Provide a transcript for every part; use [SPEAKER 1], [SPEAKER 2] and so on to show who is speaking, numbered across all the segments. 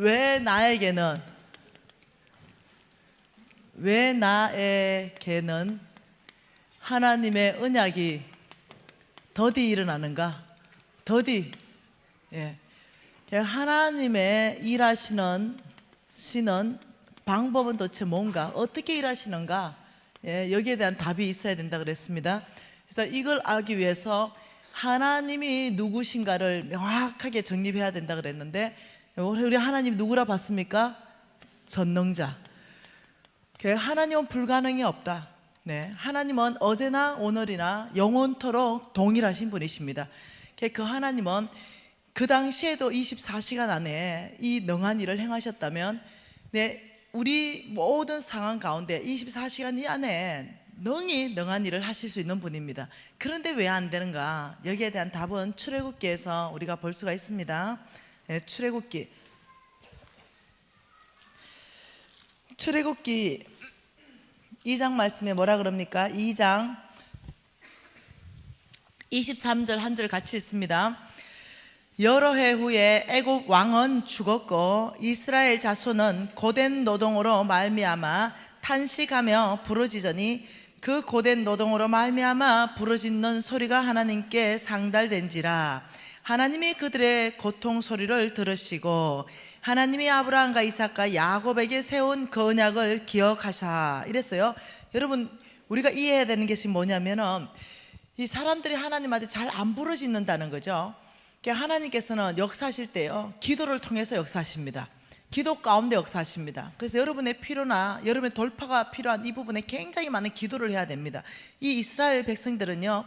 [SPEAKER 1] 왜 나에게는 하나님의 언약이 더디 일어나는가? 더디. 예. 하나님의 일하시는 방법은 도대체 뭔가? 어떻게 일하시는가? 예, 여기에 대한 답이 있어야 된다 그랬습니다. 그래서 이걸 알기 위해서 하나님이 누구신가를 명확하게 정립해야 된다 그랬는데, 우리 하나님 누구라 봤습니까? 전능자. 하나님은 불가능이 없다. 네, 하나님은 어제나 오늘이나 영원토록 동일하신 분이십니다. 그 하나님은 그 당시에도 24시간 안에 이 능한 일을 행하셨다면, 네, 우리 모든 상황 가운데 24시간 이 안에 능한 일을 하실 수 있는 분입니다. 그런데 왜 안 되는가? 여기에 대한 답은 출애굽기에서 우리가 볼 수가 있습니다. 네, 출애굽기 2장 말씀에 뭐라 그럽니까? 2장 23절 한 절 같이 읽습니다. 여러 해 후에 애굽 왕은 죽었고 이스라엘 자손은 고된 노동으로 말미암아 탄식하며 부르짖으니 그 고된 노동으로 말미암아 부르짖는 소리가 하나님께 상달된지라. 하나님이 그들의 고통 소리를 들으시고 하나님이 아브라함과 이삭과 야곱에게 세운 그 언약을 기억하사. 이랬어요. 여러분, 우리가 이해해야 되는 것이 뭐냐면은 이 사람들이 하나님한테 잘 안 부르짖는다는 거죠. 하나님께서는 역사하실 때요, 기도를 통해서 역사하십니다. 기도 가운데 역사하십니다. 그래서 여러분의 필요나 여러분의 돌파가 필요한 이 부분에 굉장히 많은 기도를 해야 됩니다. 이 이스라엘 백성들은요,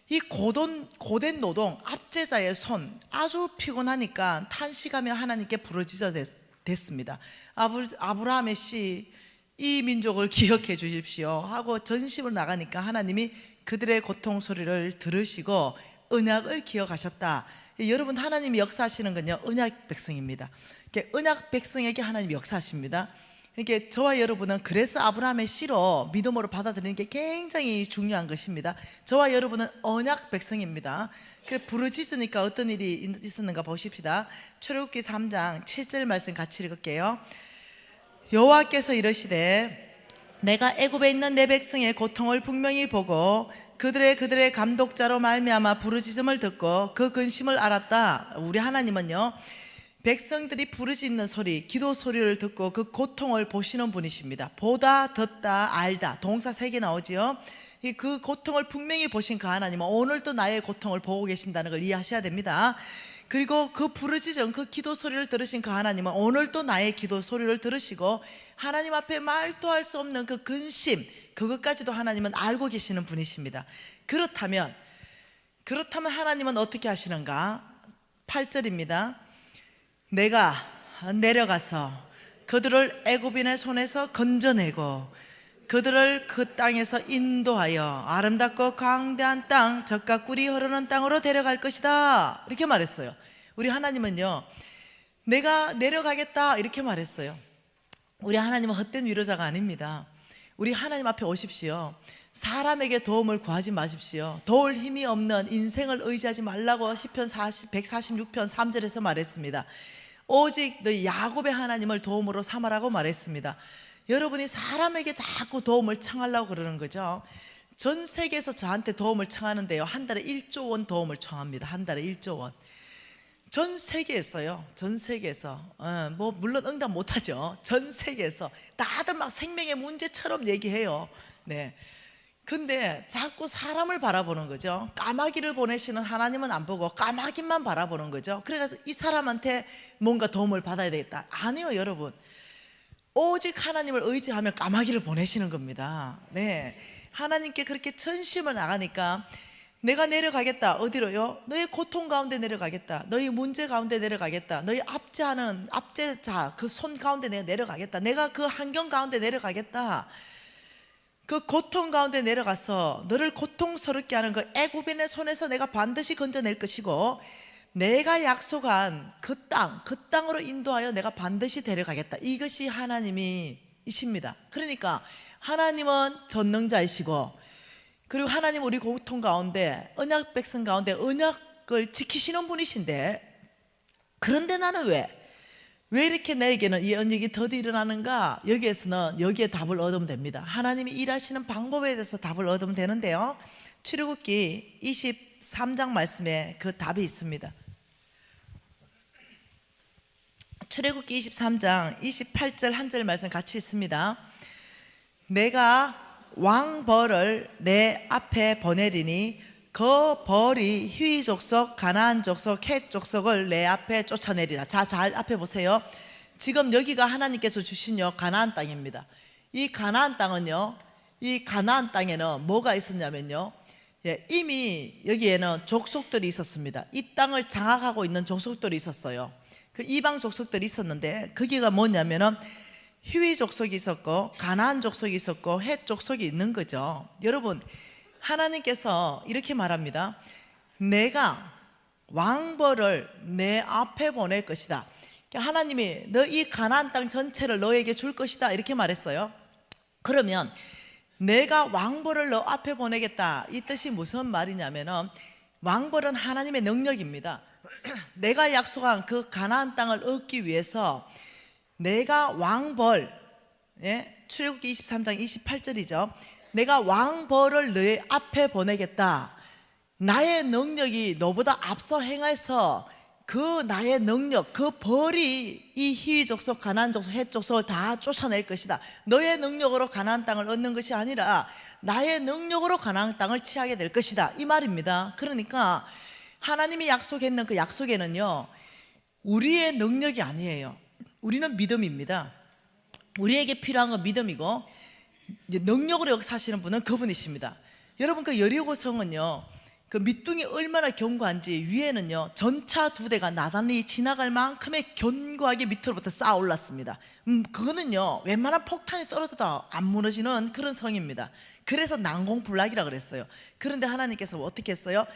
[SPEAKER 1] 이 고된 노동, 압제자의 손, 아주 피곤하니까 탄식하며 하나님께 부르짖어 됐습니다. 아브라함의 씨, 이 민족을 기억해 주십시오 하고 전심을 나가니까 하나님이 그들의 고통 소리를 들으시고 언약을 기억하셨다. 여러분, 하나님이 역사하시는 건요, 언약 백성입니다. 언약 백성에게 하나님이 역사하십니다. 이게 저와 여러분은 그래서 아브라함의 씨로 믿음으로 받아들이는 게 굉장히 중요한 것입니다. 저와 여러분은 언약 백성입니다. 그래, 부르짖으니까 어떤 일이 있었는가 보십시다. 출애굽기 3장 7절 말씀 같이 읽을게요. 여호와께서 이르시되 내가 애굽에 있는 내 백성의 고통을 분명히 보고 그들의 감독자로 말미암아 부르짖음을 듣고 그 근심을 알았다. 우리 하나님은요, 백성들이 부르짖는 소리, 기도 소리를 듣고 그 고통을 보시는 분이십니다. 보다, 듣다, 알다, 동사 3개 나오지요. 그 고통을 분명히 보신 그 하나님은 오늘도 나의 고통을 보고 계신다는 걸 이해하셔야 됩니다. 그리고 그 부르짖음, 그 기도 소리를 들으신 그 하나님은 오늘도 나의 기도 소리를 들으시고 하나님 앞에 말도 할 수 없는 그 근심, 그것까지도 하나님은 알고 계시는 분이십니다. 그렇다면 하나님은 어떻게 하시는가? 8절입니다. 내가 내려가서 그들을 애굽인의 손에서 건져내고 그들을 그 땅에서 인도하여 아름답고 광대한 땅, 젖과 꿀이 흐르는 땅으로 데려갈 것이다. 이렇게 말했어요. 우리 하나님은요, 내가 내려가겠다 이렇게 말했어요. 우리 하나님은 헛된 위로자가 아닙니다. 우리 하나님 앞에 오십시오. 사람에게 도움을 구하지 마십시오. 도울 힘이 없는 인생을 의지하지 말라고 시편 146편 3절에서 말했습니다. 오직 너희 야곱의 하나님을 도움으로 삼으라고 말했습니다. 여러분이 사람에게 자꾸 도움을 청하려고 그러는 거죠. 전 세계에서 저한테 도움을 청하는데요, 한 달에 1조 원 도움을 청합니다. 한 달에 1조 원. 전 세계에서요, 전 세계에서 뭐 물론 응답 못하죠. 전 세계에서 다들 막 생명의 문제처럼 얘기해요. 네. 근데 자꾸 사람을 바라보는 거죠. 까마귀를 보내시는 하나님은 안 보고 까마귀만 바라보는 거죠. 그래서 이 사람한테 뭔가 도움을 받아야 되겠다. 아니요, 여러분. 오직 하나님을 의지하며 까마귀를 보내시는 겁니다. 네, 하나님께 그렇게 전심을 나가니까 내가 내려가겠다. 어디로요? 너의 고통 가운데 내려가겠다. 너의 문제 가운데 내려가겠다. 너의 압제자 그 손 가운데 내가 내려가겠다. 내가 그 환경 가운데 내려가겠다. 그 고통 가운데 내려가서 너를 고통스럽게 하는 그 애굽인의 손에서 내가 반드시 건져낼 것이고 내가 약속한 그 땅으로 인도하여 내가 반드시 데려가겠다. 이것이 하나님이십니다. 그러니까 하나님은 전능자이시고, 그리고 하나님 우리 고통 가운데, 언약 백성 가운데 언약을 지키시는 분이신데, 그런데 나는 왜 이렇게 나에게는 이 언약이 더디 일어나는가? 여기에서는 여기에 답을 얻으면 됩니다. 하나님이 일하시는 방법에 대해서 답을 얻으면 되는데요, 출애굽기 23장 말씀에 그 답이 있습니다. 출애굽기 23장 28절 한 절 말씀 같이 있습니다. 내가 왕벌을 내 앞에 보내리니 그 벌이 히위 족속, 가나안 족속, 헷 족속을 내 앞에 쫓아내리라. 자, 잘 앞에 보세요. 지금 여기가 하나님께서 주신 가나안 땅입니다. 이 가나안 땅은요, 이 가나안 땅에는 뭐가 있었냐면요, 이미 여기에는 족속들이 있었습니다. 이 땅을 장악하고 있는 족속들이 있었어요. 그 이방 족속들이 있었는데 거기가 뭐냐면은 히위 족속이 있었고 가나안 족속이 있었고 헷 족속이 있는 거죠. 여러분, 하나님께서 이렇게 말합니다. 내가 왕벌을 내 앞에 보낼 것이다. 하나님이 너 이 가나안 땅 전체를 너에게 줄 것이다 이렇게 말했어요. 그러면 내가 왕벌을 너 앞에 보내겠다, 이 뜻이 무슨 말이냐면은 왕벌은 하나님의 능력입니다. 내가 약속한 그 가나안 땅을 얻기 위해서 내가 왕벌, 출애굽기 23장 28절이죠. 내가 왕벌을 너 앞에 보내겠다. 나의 능력이 너보다 앞서 행해서 그 나의 능력, 그 벌이 이 히위 족속, 가나안 족속, 헷 족속을 다 쫓아낼 것이다. 너의 능력으로 가나안 땅을 얻는 것이 아니라 나의 능력으로 가나안 땅을 취하게 될 것이다, 이 말입니다. 그러니까 하나님이 약속했는 그 약속에는요, 우리의 능력이 아니에요. 우리는 믿음입니다. 우리에게 필요한 건 믿음이고, 이제 능력으로 역사하시는 분은 그분이십니다. 여러분, 그 여리고 성은요, 그 밑둥이 얼마나 견고한지 위에는요 전차 2대가 나단히 지나갈 만큼의 견고하게 밑으로부터 쌓아 올랐습니다. 그거는요 웬만한 폭탄이 떨어져도 안 무너지는 그런 성입니다. 그래서 난공불락이라 그랬어요. 그런데 하나님께서 어떻게 했어요?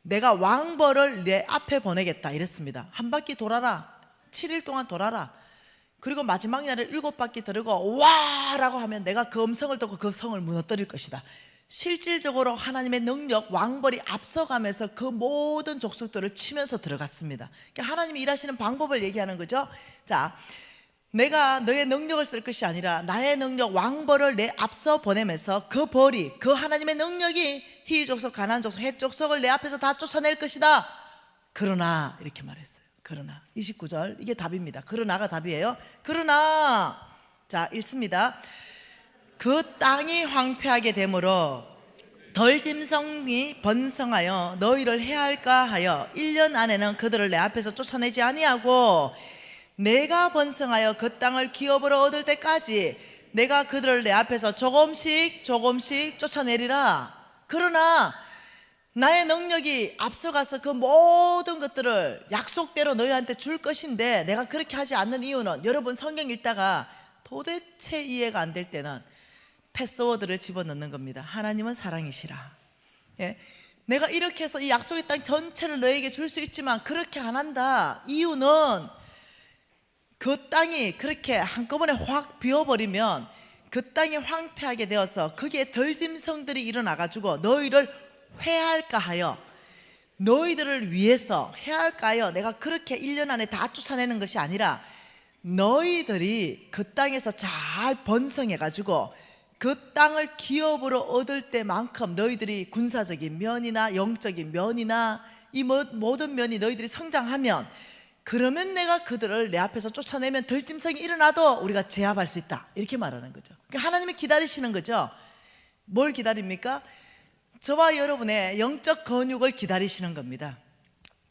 [SPEAKER 1] 내가 왕벌을 내 앞에 보내겠다 이랬습니다. 한 바퀴 돌아라, 7일 동안 돌아라. 그리고 마지막 날에 7바퀴 돌고 와 라고 하면 내가 그 음성을 듣고 그 성을 무너뜨릴 것이다. 실질적으로 하나님의 능력, 왕벌이 앞서가면서 그 모든 족속들을 치면서 들어갔습니다. 그러니까 하나님이 일하시는 방법을 얘기하는 거죠. 자, 내가 너의 능력을 쓸 것이 아니라 나의 능력, 왕벌을 내 앞서 보내면서 그 벌이, 그 하나님의 능력이 히위 족속, 가나안 족속, 헷 족속을 내 앞에서 다 쫓아낼 것이다. 그러나 이렇게 말했어요. 그러나 29절, 이게 답입니다. 그러나가 답이에요. 그러나, 자, 읽습니다. 그 땅이 황폐하게 되므로 덜짐승이 번성하여 너희를 해할까 하여 1년 안에는 그들을 내 앞에서 쫓아내지 아니하고 내가 번성하여 그 땅을 기업으로 얻을 때까지 내가 그들을 내 앞에서 조금씩 조금씩 쫓아내리라. 그러나 나의 능력이 앞서가서 그 모든 것들을 약속대로 너희한테 줄 것인데 내가 그렇게 하지 않는 이유는, 여러분 성경 읽다가 도대체 이해가 안 될 때는 패스워드를 집어넣는 겁니다. 하나님은 사랑이시라. 내가 이렇게 해서 이 약속의 땅 전체를 너에게 줄 수 있지만 그렇게 안 한다. 이유는 그 땅이 그렇게 한꺼번에 확 비워버리면 그 땅이 황폐하게 되어서 거기에 덜짐승들이 일어나가지고 너희를 회할까 하여, 너희들을 위해서 회할까 하여 내가 그렇게 1년 안에 다 쫓아내는 것이 아니라 너희들이 그 땅에서 잘 번성해가지고 그 땅을 기업으로 얻을 때만큼 너희들이 군사적인 면이나 영적인 면이나 이 모든 면이 너희들이 성장하면, 그러면 내가 그들을 내 앞에서 쫓아내면 덜짐승이 일어나도 우리가 제압할 수 있다, 이렇게 말하는 거죠. 그러니까 하나님이 기다리시는 거죠. 뭘 기다립니까? 저와 여러분의 영적 건육을 기다리시는 겁니다.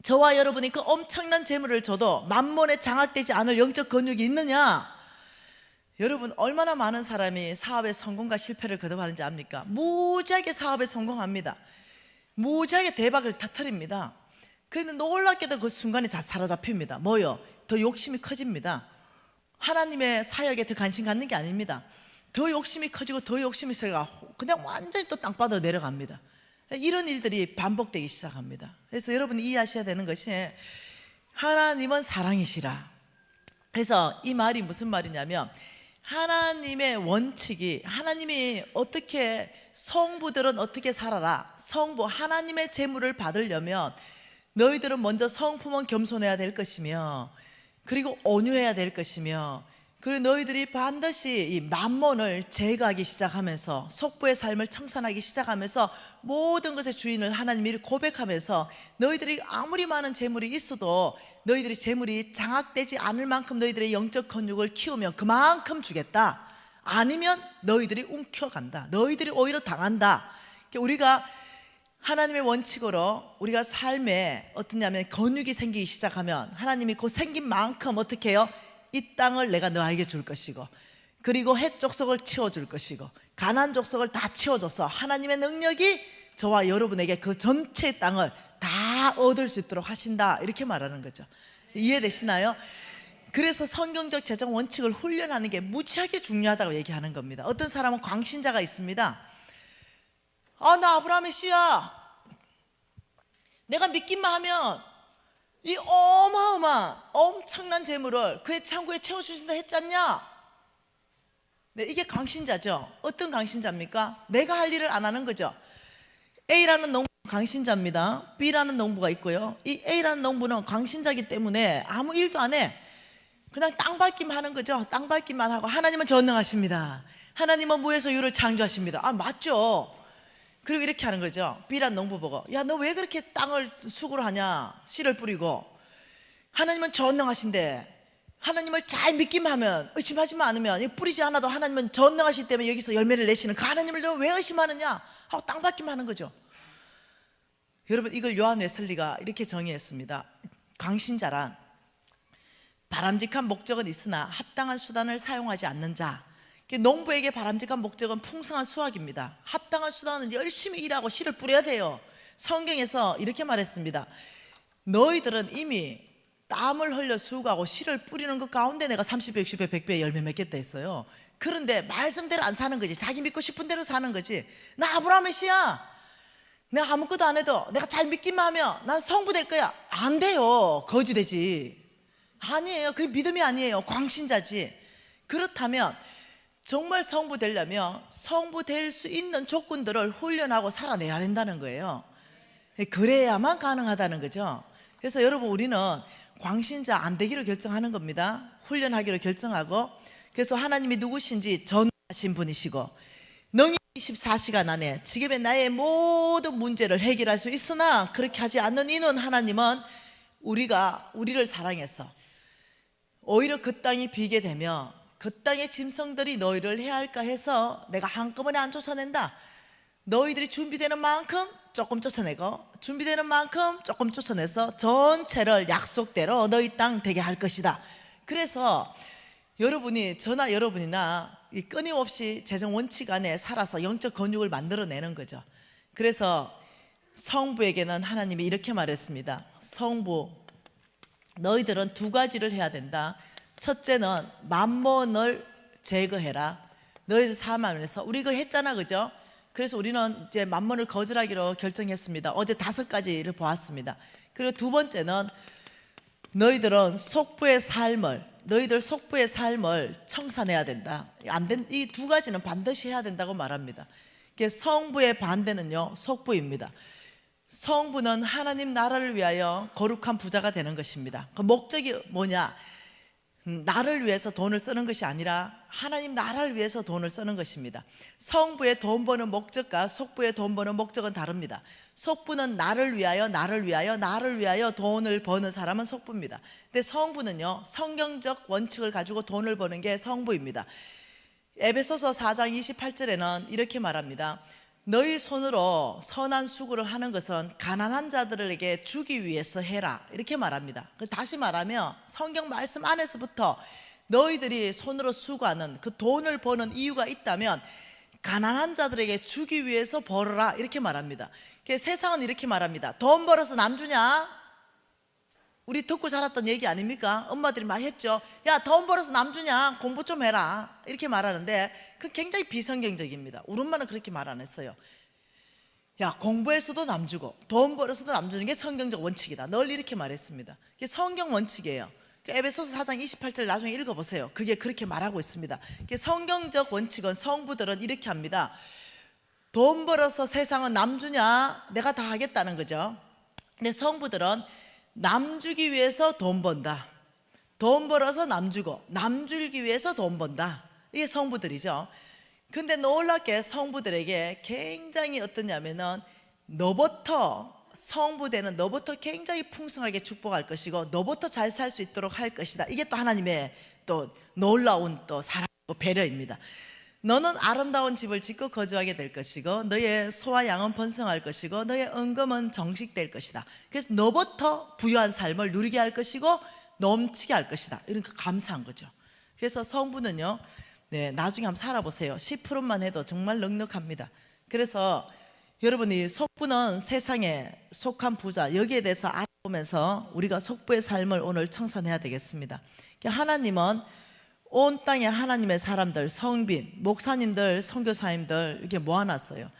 [SPEAKER 1] 저와 여러분이 그 엄청난 재물을 줘도 만몬에 장악되지 않을 영적 건육이 있느냐? 여러분, 얼마나 많은 사람이 사업의 성공과 실패를 거듭하는지 압니까? 무지하게 사업에 성공합니다. 무지하게 대박을 터뜨립니다. 그런데 놀랍게도 그 순간에 사로잡힙니다. 뭐요? 더 욕심이 커집니다. 하나님의 사역에 더 관심 갖는 게 아닙니다. 더 욕심이 커지고 더 욕심이 세가 그냥 완전히 또 땅바닥으로 내려갑니다. 이런 일들이 반복되기 시작합니다. 그래서 여러분이 이해하셔야 되는 것이, 하나님은 사랑이시라. 그래서 이 말이 무슨 말이냐면, 하나님의 원칙이, 하나님이 어떻게, 성부들은 어떻게 살아라, 성부 하나님의 재물을 받으려면 너희들은 먼저 성품은 겸손해야 될 것이며 그리고 온유해야 될 것이며, 그리고 너희들이 반드시 이 만몬을 제거하기 시작하면서 속부의 삶을 청산하기 시작하면서 모든 것의 주인을 하나님이 고백하면서 너희들이 아무리 많은 재물이 있어도 너희들이 재물이 장악되지 않을 만큼 너희들의 영적 건육을 키우면 그만큼 주겠다. 아니면 너희들이 움켜간다. 너희들이 오히려 당한다. 우리가 하나님의 원칙으로 우리가 삶에 어떠냐면 건육이 생기기 시작하면 하나님이 그 생긴 만큼 어떻게 해요? 이 땅을 내가 너에게 줄 것이고, 그리고 헷 족속을 치워줄 것이고, 가나안 족속을 다 치워줘서 하나님의 능력이 저와 여러분에게 그 전체 땅을 다 얻을 수 있도록 하신다, 이렇게 말하는 거죠. 이해되시나요? 그래서 성경적 재정 원칙을 훈련하는 게 무지하게 중요하다고 얘기하는 겁니다. 어떤 사람은 광신자가 있습니다. 나 아브라함의 씨야, 내가 믿기만 하면 이 어마어마한 엄청난 재물을 그의 창고에 채워주신다 했잖냐. 네, 이게 광신자죠. 어떤 광신자입니까? 내가 할 일을 안 하는 거죠. A라는 농부 광신자입니다. B라는 농부가 있고요. 이 A라는 농부는 광신자이기 때문에 아무 일도 안 해. 그냥 땅 밟기만 하는 거죠. 땅 밟기만 하고, 하나님은 전능하십니다. 하나님은 무에서 유를 창조하십니다. 맞죠. 그리고 이렇게 하는 거죠. B란 농부 보고, 야, 너 왜 그렇게 땅을 수고를 하냐, 씨를 뿌리고. 하나님은 전능하신데, 하나님을 잘 믿기만 하면, 의심하지만 않으면, 뿌리지 않아도 하나님은 전능하시기 때문에 여기서 열매를 내시는 그 하나님을 너 왜 의심하느냐 하고 땅 밟기만 하는 거죠. 여러분, 이걸 요한 웨슬리가 이렇게 정의했습니다. 광신자란 바람직한 목적은 있으나 합당한 수단을 사용하지 않는 자. 농부에게 바람직한 목적은 풍성한 수확입니다. 합당한 수단은 열심히 일하고 씨를 뿌려야 돼요. 성경에서 이렇게 말했습니다. 너희들은 이미 땀을 흘려 수고하고 씨를 뿌리는 것 가운데 내가 30배, 60배, 100배 열매 맺겠다 했어요. 그런데 말씀대로 안 사는 거지. 자기 믿고 싶은 대로 사는 거지. 나 아브라함의 씨야, 내가 아무것도 안 해도 내가 잘 믿기만 하면 난 성부 될 거야. 안 돼요. 거지 되지. 아니에요. 그게 믿음이 아니에요. 광신자지. 그렇다면 정말 성부 되려면 성부 될 수 있는 조건들을 훈련하고 살아내야 된다는 거예요. 그래야만 가능하다는 거죠. 그래서 여러분, 우리는 광신자 안 되기로 결정하는 겁니다. 훈련하기로 결정하고, 그래서 하나님이 누구신지 전하신 분이시고, 능히 24시간 안에 지금의 나의 모든 문제를 해결할 수 있으나 그렇게 하지 않는 이는 하나님은 우리를 사랑해서 오히려 그 땅이 비게 되며 그 땅의 짐승들이 너희를 해할까 해서 내가 한꺼번에 안 쫓아낸다. 너희들이 준비되는 만큼 조금 쫓아내고, 준비되는 만큼 조금 쫓아내서 전체를 약속대로 너희 땅 되게 할 것이다. 그래서 여러분이, 저나 여러분이나 이 끊임없이 재정 원칙 안에 살아서 영적 건육을 만들어내는 거죠. 그래서 성부에게는 하나님이 이렇게 말했습니다. 성부, 너희들은 두 가지를 해야 된다. 첫째는 만몬을 제거해라. 너희들 삶 안에서, 우리 그거 했잖아, 그죠? 그래서 우리는 이제 만몬을 거절하기로 결정했습니다. 어제 5가지를 보았습니다. 그리고 두 번째는 너희들은 너희들 속부의 삶을 청산해야 된다. 이 두 가지는 반드시 해야 된다고 말합니다. 성부의 반대는요, 속부입니다. 성부는 하나님 나라를 위하여 거룩한 부자가 되는 것입니다. 그 목적이 뭐냐? 나를 위해서 돈을 쓰는 것이 아니라 하나님 나라를 위해서 돈을 쓰는 것입니다. 성부의 돈 버는 목적과 속부의 돈 버는 목적은 다릅니다. 속부는 나를 위하여 돈을 버는 사람은 속부입니다. 근데 성부는요, 성경적 원칙을 가지고 돈을 버는 게 성부입니다. 에베소서 4장 28절에는 이렇게 말합니다. 너희 손으로 선한 수고를 하는 것은 가난한 자들에게 주기 위해서 해라, 이렇게 말합니다. 다시 말하면 성경 말씀 안에서부터 너희들이 손으로 수고하는 그 돈을 버는 이유가 있다면 가난한 자들에게 주기 위해서 벌어라, 이렇게 말합니다. 세상은 이렇게 말합니다. 돈 벌어서 남 주냐? 우리 듣고 자랐던 얘기 아닙니까? 엄마들이 많이 했죠. 야, 돈 벌어서 남 주냐? 공부 좀 해라, 이렇게 말하는데 그건 굉장히 비성경적입니다. 우리 엄마는 그렇게 말 안 했어요. 야, 공부해서도 남 주고 돈 벌어서도 남 주는 게 성경적 원칙이다. 늘 이렇게 말했습니다. 이게 성경 원칙이에요. 에베소서 4장 28절 나중에 읽어보세요. 그게 그렇게 말하고 있습니다. 성경적 원칙은 성부들은 이렇게 합니다. 돈 벌어서 세상은 남 주냐? 내가 다 하겠다는 거죠. 근데 성부들은 남 주기 위해서 돈 번다. 돈 벌어서 남 주고 남 줄기 위해서 돈 번다. 이게 성부들이죠. 근데 놀랍게 성부들에게 굉장히 어떠냐면은 너부터 성부되는 너부터 굉장히 풍성하게 축복할 것이고 너부터 잘 살 수 있도록 할 것이다. 이게 또 하나님의 또 놀라운 또 사랑과 배려입니다. 너는 아름다운 집을 짓고 거주하게 될 것이고 너의 소와 양은 번성할 것이고 너의 은금은 정식될 것이다. 그래서 너부터 부유한 삶을 누리게 할 것이고 넘치게 할 것이다. 이런 거 감사한 거죠. 그래서 성부는요, 네, 나중에 한번 살아보세요. 10%만 해도 정말 넉넉합니다. 그래서 여러분이 속부는 세상에 속한 부자, 여기에 대해서 알아보면서 우리가 속부의 삶을 오늘 청산해야 되겠습니다. 하나님은 온 땅에 하나님의 사람들, 성빈, 목사님들, 선교사님들 이렇게 모아놨어요.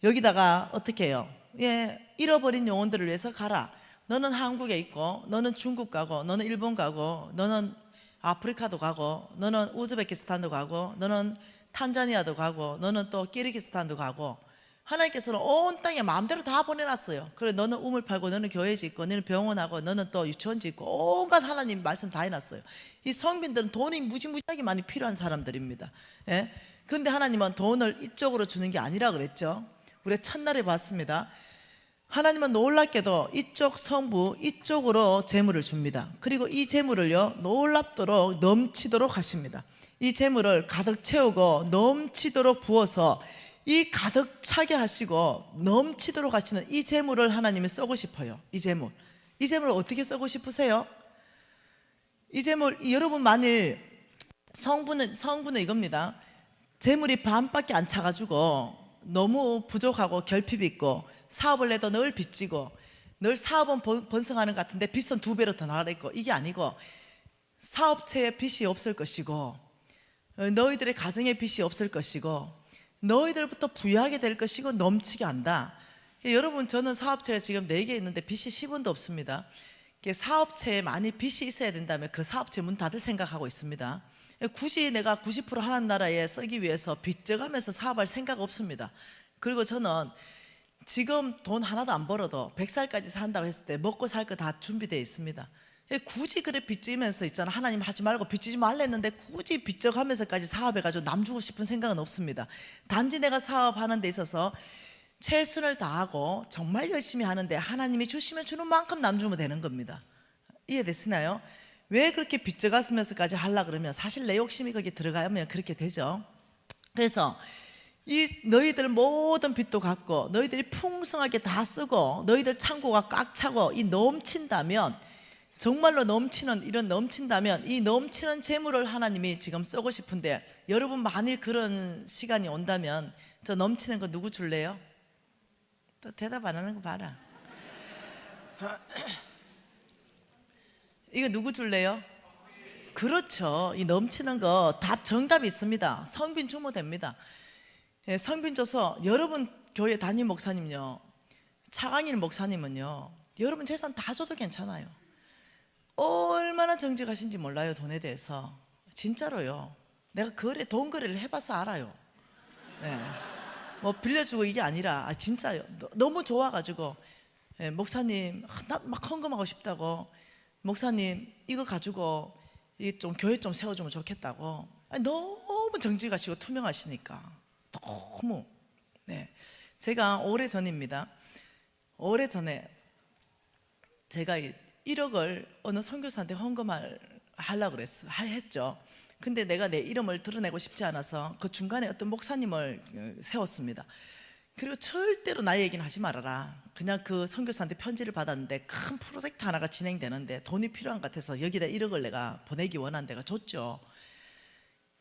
[SPEAKER 1] 여기다가 어떻게 해요? 예, 잃어버린 영혼들을 위해서 가라. 너는 한국에 있고, 너는 중국 가고, 너는 일본 가고, 너는 아프리카도 가고, 너는 우즈베키스탄도 가고, 너는 탄자니아도 가고, 너는 또 키르기스탄도 가고, 하나님께서는 온 땅에 마음대로 다 보내놨어요. 그래, 너는 우물 팔고, 너는 교회 짓고, 너는 병원하고, 너는 또 유치원 짓고, 온갖 하나님 말씀 다 해놨어요. 이 성빈들은 돈이 무지무지하게 많이 필요한 사람들입니다. 예? 근데 하나님은 돈을 이쪽으로 주는 게 아니라 그랬죠. 우리 첫날에 봤습니다. 하나님은 놀랍게도 이쪽 성부, 이쪽으로 재물을 줍니다. 그리고 이 재물을요, 놀랍도록 넘치도록 하십니다. 이 재물을 가득 채우고 넘치도록 부어서 이 가득 차게 하시고 넘치도록 하시는 이 재물을 하나님이 쓰고 싶어요. 이 재물을 어떻게 쓰고 싶으세요? 이 재물, 여러분 만일 성부는 이겁니다. 재물이 반밖에 안 차가지고 너무 부족하고 결핍 있고 사업을 해도 늘 빚지고 늘 사업은 번성하는 것 같은데 빚은 2배로 더 나가고, 이게 아니고 사업체에 빚이 없을 것이고 너희들의 가정에 빚이 없을 것이고 너희들부터 부유하게 될 것이고 넘치게 한다. 여러분, 저는 사업체가 지금 4개 있는데 빚이 10원도 없습니다. 사업체에 많이 빚이 있어야 된다면 그 사업체 문 닫을 생각하고 있습니다. 굳이 내가 90% 하나님 나라에 쓰기 위해서 빚져가면서 사업할 생각 없습니다. 그리고 저는 지금 돈 하나도 안 벌어도 100살까지 산다고 했을 때 먹고 살 거 다 준비되어 있습니다. 굳이 그래 빚지면서 있잖아, 하나님 하지 말고 빚지지 말라 했는데 굳이 빚져가면서까지 사업해가지고 남 주고 싶은 생각은 없습니다. 단지 내가 사업하는 데 있어서 최선을 다하고 정말 열심히 하는데 하나님이 주시면 주는 만큼 남 주면 되는 겁니다. 이해됐나요? 왜 그렇게 빚져가면서까지 하려고 그러면 사실 내 욕심이 거기 들어가면 그렇게 되죠. 그래서 이 너희들 모든 빚도 갚고 너희들이 풍성하게 다 쓰고 너희들 창고가 꽉 차고 이 넘친다면, 정말로 넘친다면 이 넘치는 재물을 하나님이 지금 쓰고 싶은데, 여러분 만일 그런 시간이 온다면 저 넘치는 거 누구 줄래요? 또 대답 안 하는 거 봐라. 이거 누구 줄래요? 그렇죠. 이 넘치는 거 답 정답이 있습니다. 성빈 주면 됩니다. 예, 성빈 줘서 여러분 교회 담임 목사님요, 차강일 목사님은요, 여러분 재산 다 줘도 괜찮아요. 얼마나 정직하신지 몰라요, 돈에 대해서. 진짜로요. 내가 돈 거래를 해봐서 알아요. 네. 뭐 빌려주고 이게 아니라 진짜요. 너무 좋아가지고, 예, 목사님 나 막 헌금하고 싶다고, 목사님 이거 가지고 좀 교회 좀 세워주면 좋겠다고. 너무 정직하시고 투명하시니까 너무. 네. 제가 오래전입니다. 오래전에 제가 1억을 어느 선교사한테 헌금하려고 했죠. 근데 내가 내 이름을 드러내고 싶지 않아서 그 중간에 어떤 목사님을 세웠습니다. 그리고 절대로 나의 얘기는 하지 말아라. 그냥 그 선교사한테 편지를 받았는데 큰 프로젝트 하나가 진행되는데 돈이 필요한 것 같아서 여기다 1억을 내가 보내기 원한 데가 줬죠.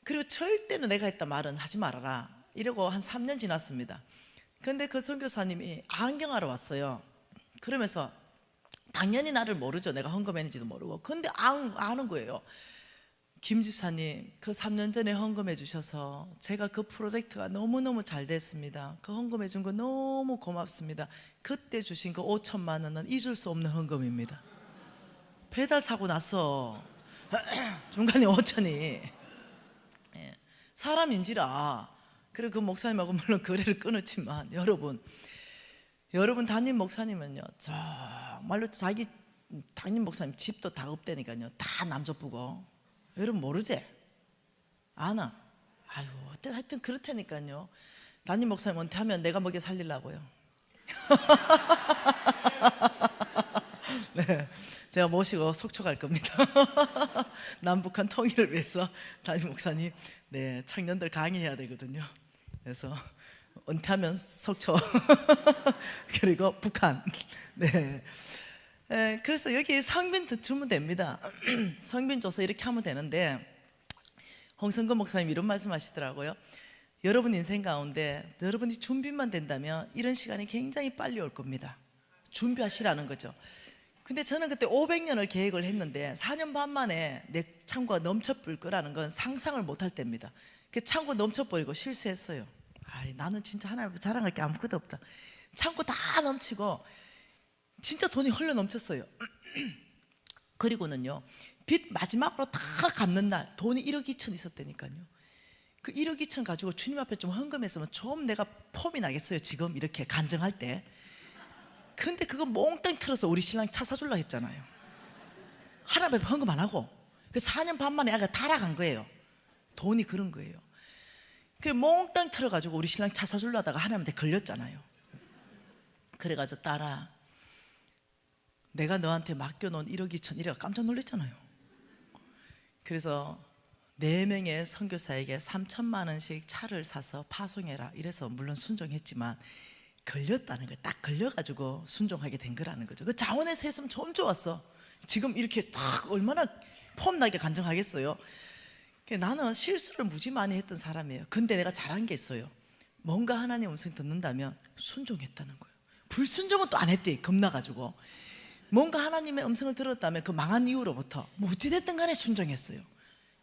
[SPEAKER 1] 그리고 절대로 내가 했던 말은 하지 말아라. 이러고 한 3년 지났습니다. 근데 그 선교사님이 안경하러 왔어요. 그러면서 당연히 나를 모르죠. 내가 헌금했는지도 모르고. 근데 아는 거예요. 김 집사님, 그 3년 전에 헌금해 주셔서 제가 그 프로젝트가 너무너무 잘 됐습니다. 그 헌금해 준 거 너무 고맙습니다. 그때 주신 그 5천만 원은 잊을 수 없는 헌금입니다. 배달 사고 났어. 중간에 5천이. 예. 사람인지라. 그리고 그 목사님하고 물론 거래를 끊었지만, 여러분 담임 목사님은요, 정말로 자기 담임 목사님 집도 다 없다니까요. 다 남조부고. 여러분 모르지? 아나? 아유, 하여튼 그렇다니까요. 담임 목사님 은퇴하면 내가 먹여 살리려고요. 네, 제가 모시고 속초 갈 겁니다. 남북한 통일을 위해서 담임 목사님, 네, 청년들 강의해야 되거든요. 그래서 은퇴하면 속초 그리고 북한. 네. 네, 그래서 여기 성빈 주면 됩니다. 성빈 줘서 이렇게 하면 되는데, 홍성근 목사님 이런 말씀하시더라고요. 여러분 인생 가운데 여러분이 준비만 된다면 이런 시간이 굉장히 빨리 올 겁니다. 준비하시라는 거죠. 근데 저는 그때 500년을 계획을 했는데 4년 반 만에 내 창고가 넘쳐버릴 거라는 건 상상을 못할 때입니다. 그 창고 넘쳐버리고 실수했어요. 아이, 나는 진짜 하나님 앞에 자랑할 게 아무것도 없다. 창고 다 넘치고 진짜 돈이 흘러 넘쳤어요. 그리고는요, 빚 마지막으로 다 갚는 날 돈이 1억 2천 있었다니까요. 그 1억 2천 가지고 주님 앞에 좀 헌금했으면 좀 내가 폼이 나겠어요. 지금 이렇게 간증할 때. 근데 그거 몽땅 틀어서 우리 신랑 차 사줄라 했잖아요. 하나님 앞에 헌금 안 하고 그 4년 반 만에 아가 타락한 거예요. 돈이 그런 거예요. 그 몽땅 틀어가지고 우리 신랑 차 사줄라다가 하나님한테 걸렸잖아요. 그래가지고 딸아, 내가 너한테 맡겨놓은 1억 2천 이래가 깜짝 놀랐잖아요. 그래서 4명의 선교사에게 3천만 원씩 차를 사서 파송해라 이래서 물론 순종했지만 걸렸다는 거예요. 딱 걸려가지고 순종하게 된 거라는 거죠. 그 자원에서 했으면 좀 좋았어. 지금 이렇게 딱 얼마나 폼나게 간증하겠어요. 나는 실수를 무지 많이 했던 사람이에요. 근데 내가 잘한 게 있어요. 뭔가 하나님 음성 듣는다면 순종했다는 거예요. 불순종은 또 안 했대. 겁나가지고. 뭔가 하나님의 음성을 들었다면 그 망한 이후로부터 뭐 어찌됐든 간에 순종했어요.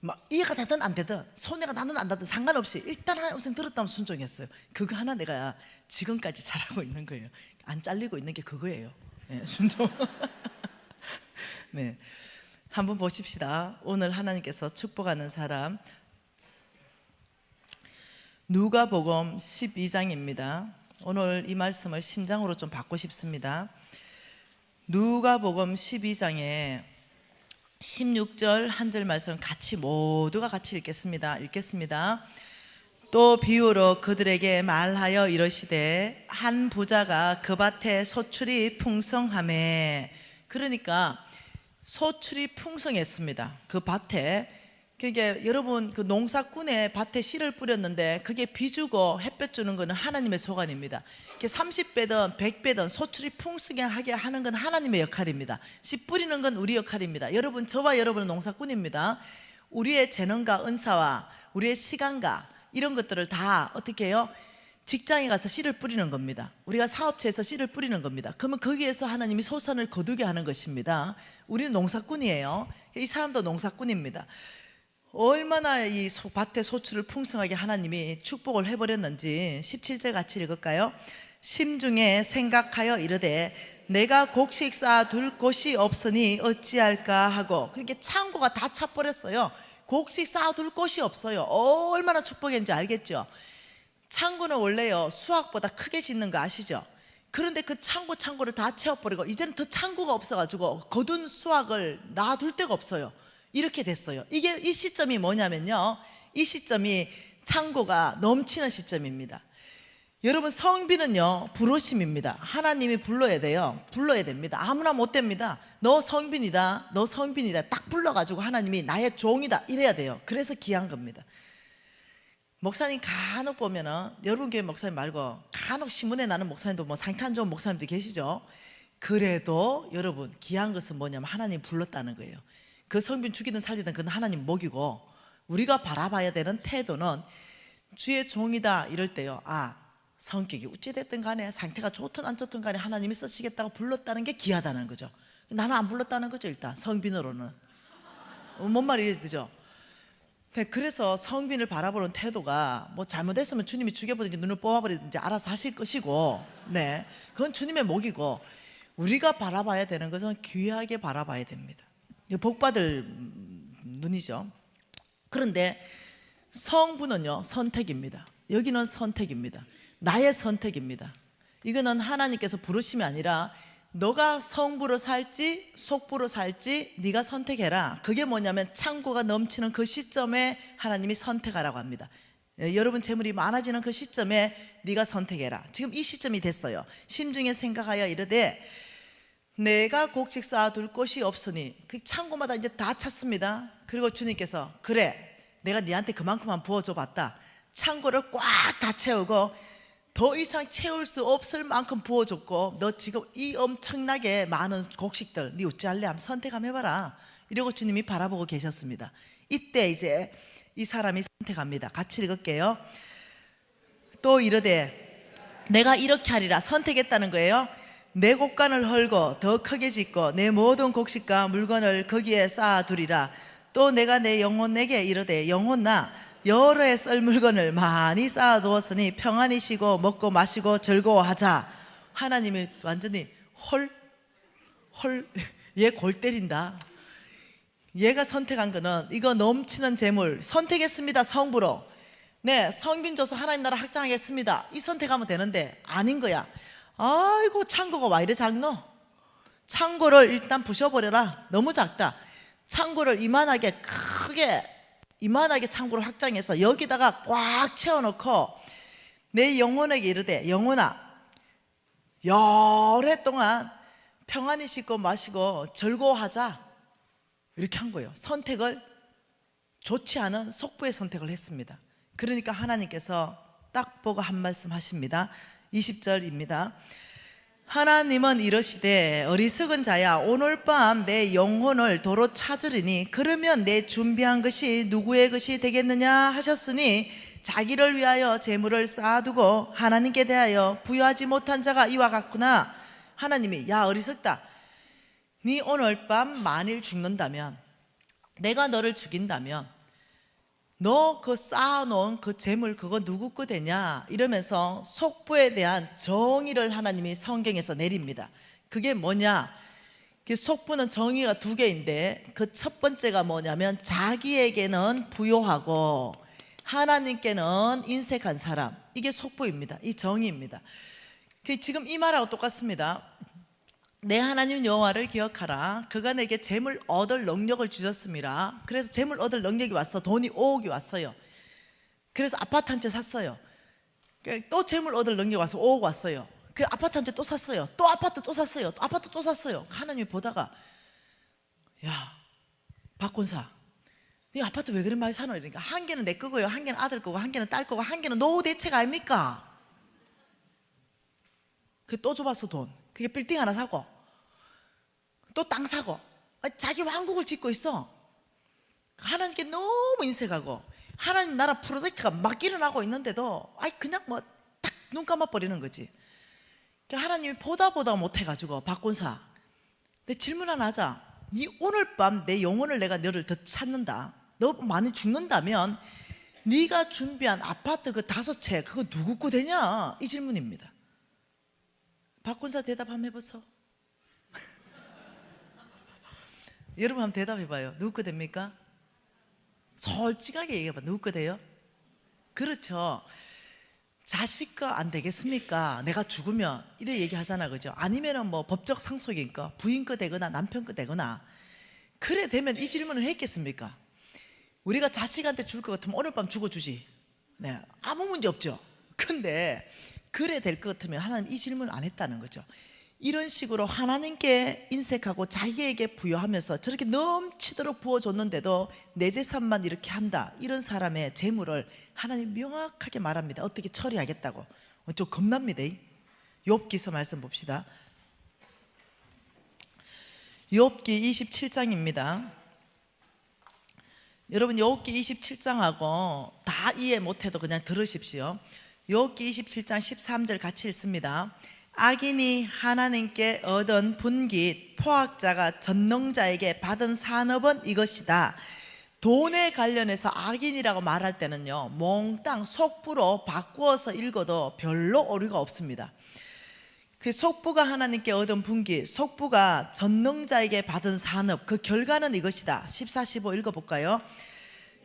[SPEAKER 1] 막 이해가 되든 안 되든 손해가 나든 안 나든 상관없이 일단 하나님 음성 들었다면 순종했어요. 그거 하나 내가 지금까지 잘하고 있는 거예요. 안 잘리고 있는 게 그거예요. 네, 순종. 네, 한번 보십시다. 오늘 하나님께서 축복하는 사람 누가복음 12장입니다. 오늘 이 말씀을 심장으로 좀 받고 싶습니다. 누가복음 12장에 16절 한 절 말씀 같이 모두가 같이 읽겠습니다. 또 비유로 그들에게 말하여 이르시되 한 부자가 그 밭에 소출이 풍성하매. 그러니까 소출이 풍성했습니다. 그 밭에. 그게 여러분 그 농사꾼의 밭에 씨를 뿌렸는데 그게 비주고 햇볕 주는 것은 하나님의 소관입니다. 30배든 100배든 소출이 풍성하게 하는 건 하나님의 역할입니다. 씨 뿌리는 건 우리 역할입니다. 여러분, 저와 여러분은 농사꾼입니다. 우리의 재능과 은사와 우리의 시간과 이런 것들을 다 어떻게 해요? 직장에 가서 씨를 뿌리는 겁니다. 우리가 사업체에서 씨를 뿌리는 겁니다. 그러면 거기에서 하나님이 소산을 거두게 하는 것입니다. 우리는 농사꾼이에요. 이 사람도 농사꾼입니다. 얼마나 이 밭의 소출을 풍성하게 하나님이 축복을 해버렸는지 17절 같이 읽을까요? 심중에 생각하여 이르되 내가 곡식 쌓아둘 곳이 없으니 어찌할까 하고. 그렇게 창고가 다 차버렸어요. 곡식 쌓아둘 곳이 없어요. 얼마나 축복인지 알겠죠? 창고는 원래요 수확보다 크게 짓는 거 아시죠? 그런데 그 창고를 다 채워버리고 이제는 더 창고가 없어가지고 거둔 수확을 놔둘 데가 없어요. 이렇게 됐어요. 이 시점이 뭐냐면요, 이 시점이 창고가 넘치는 시점입니다. 여러분, 성빈은요 부르심입니다. 하나님이 불러야 돼요. 불러야 됩니다. 아무나 못 됩니다. 너 성빈이다, 너 성빈이다 딱 불러가지고 하나님이 나의 종이다 이래야 돼요. 그래서 귀한 겁니다. 목사님 간혹 보면은, 여러분 교회 목사님 말고 간혹 신문에 나는 목사님도 뭐 상태 안 좋은 목사님도 계시죠. 그래도 여러분 귀한 것은 뭐냐면 하나님 불렀다는 거예요. 그 성빈 죽이든 살리든 그건 하나님 목이고, 우리가 바라봐야 되는 태도는 주의 종이다 이럴 때요, 아, 성격이 어찌됐든 간에 상태가 좋든 안 좋든 간에 하나님이 쓰시겠다고 불렀다는 게 귀하다는 거죠. 나는 안 불렀다는 거죠. 일단 성빈으로는 뭔 말이 이해되죠? 네, 그래서 성빈을 바라보는 태도가 뭐 잘못했으면 주님이 죽여버리든지 눈을 뽑아버리든지 알아서 하실 것이고, 네, 그건 주님의 목이고, 우리가 바라봐야 되는 것은 귀하게 바라봐야 됩니다. 복받을 눈이죠. 그런데 성부는요 선택입니다. 여기는 선택입니다. 나의 선택입니다. 이거는 하나님께서 부르심이 아니라 너가 성부로 살지 속부로 살지 네가 선택해라. 그게 뭐냐면 창고가 넘치는 그 시점에 하나님이 선택하라고 합니다. 여러분 재물이 많아지는 그 시점에 네가 선택해라. 지금 이 시점이 됐어요. 심중에 생각하여 이르되 내가 곡식 쌓아둘 곳이 없으니, 그 창고마다 이제 다 찼습니다. 그리고 주님께서 그래 내가 네한테 그만큼만 부어줘 봤다. 창고를 꽉 다 채우고 더 이상 채울 수 없을 만큼 부어줬고, 너 지금 이 엄청나게 많은 곡식들 네 어찌할래? 한번 선택 한번 해봐라. 이러고 주님이 바라보고 계셨습니다. 이때 이제 이 사람이 선택합니다. 같이 읽을게요. 또 이르되 내가 이렇게 하리라. 선택했다는 거예요. 내 곡간을 헐고 더 크게 짓고 내 모든 곡식과 물건을 거기에 쌓아두리라. 또 내가 내 영혼에게 이르되 영혼아 여러 해 썰 물건을 많이 쌓아두었으니 평안히 쉬고 먹고 마시고 즐거워하자. 하나님이 완전히 얘 골 때린다. 얘가 선택한 거는 이거 넘치는 재물 선택했습니다. 성부로. 네, 성빈 줘서 하나님 나라 확장하겠습니다. 이 선택하면 되는데 아닌 거야. 아이고 창고가 와 이래 작노? 창고를 일단 부셔버려라. 너무 작다. 창고를 이만하게 창고를 확장해서 여기다가 꽉 채워놓고 내 영혼에게 이르되 영혼아 여러 해 동안 평안히 씻고 마시고 즐거워하자. 이렇게 한 거예요. 선택을 좋지 않은 속부의 선택을 했습니다. 그러니까 하나님께서 딱 보고 한 말씀 하십니다. 20절입니다. 하나님은 이러시되 어리석은 자야 오늘 밤 내 영혼을 도로 찾으리니 그러면 내 준비한 것이 누구의 것이 되겠느냐 하셨으니 자기를 위하여 재물을 쌓아두고 하나님께 대하여 부여하지 못한 자가 이와 같구나. 하나님이 야 어리석다. 네 오늘 밤 만일 죽는다면, 내가 너를 죽인다면 너 그 쌓아놓은 그 재물 그거 누구 거 되냐 이러면서 속부에 대한 정의를 하나님이 성경에서 내립니다. 그게 뭐냐? 그 속부는 정의가 두 개인데 그 첫 번째가 뭐냐면 자기에게는 부요하고 하나님께는 인색한 사람. 이게 속부입니다. 이 정의입니다. 지금 이 말하고 똑같습니다. 내 하나님 여호와를 기억하라. 그가 내게 재물 얻을 능력을 주셨습니다. 그래서 재물 얻을 능력이 왔어. 돈이 5억이 왔어요. 그래서 아파트 한 채 샀어요. 또 재물 얻을 능력이 와서 5억 왔어요. 그 아파트 한 채 또 샀어요. 또 아파트 또 샀어요. 또 아파트 또 샀어요. 하나님이 보다가 야 박권사 네 아파트 왜 그런 많이 사노? 이러니까 한 개는 내 거고요, 한 개는 아들 거고, 한 개는 딸 거고, 한 개는 노후 대책 아닙니까? 그 또 줘봤어 돈. 그게 빌딩 하나 사고 또 땅 사고 자기 왕국을 짓고 있어. 하나님께 너무 인색하고 하나님 나라 프로젝트가 막 일어나고 있는데도 그냥 뭐 딱 눈 감아버리는 거지. 하나님이 보다 못해가지고 박권사 내 질문 하나 하자. 네 오늘 밤 내 영혼을 내가 너를 더 찾는다. 너 많이 죽는다면 네가 준비한 아파트 그 5채 그거 누구 거 되냐? 이 질문입니다. 박권사 대답 한번 해보소. 여러분 한번 대답해봐요. 누구 거 됩니까? 솔직하게 얘기해봐. 누구 거 돼요? 그렇죠. 자식 거 안 되겠습니까? 내가 죽으면 이래 얘기하잖아, 그죠? 아니면은 뭐 법적 상속이니까 부인 거 되거나 남편 거 되거나. 그래 되면 이 질문을 했겠습니까? 우리가 자식한테 줄 것 같으면 오늘 밤 죽어주지. 네, 아무 문제 없죠. 근데 그래 될 것 같으면 하나님 이 질문을 안 했다는 거죠. 이런 식으로 하나님께 인색하고 자기에게 부여하면서 저렇게 넘치도록 부어줬는데도 내 재산만 이렇게 한다. 이런 사람의 재물을 하나님 명확하게 말합니다. 어떻게 처리하겠다고. 좀 겁납니다. 욥기서 말씀 봅시다. 욥기 27장입니다. 여러분 욥기 27장하고 다 이해 못해도 그냥 들으십시오. 욥기 27장 13절 같이 읽습니다. 악인이 하나님께 얻은 분깃 포악자가 전능자에게 받은 산업은 이것이다. 돈에 관련해서 악인이라고 말할 때는요 몽땅 속부로 바꾸어서 읽어도 별로 오류가 없습니다. 그 속부가 하나님께 얻은 분깃, 속부가 전능자에게 받은 산업, 그 결과는 이것이다. 14, 15 읽어볼까요?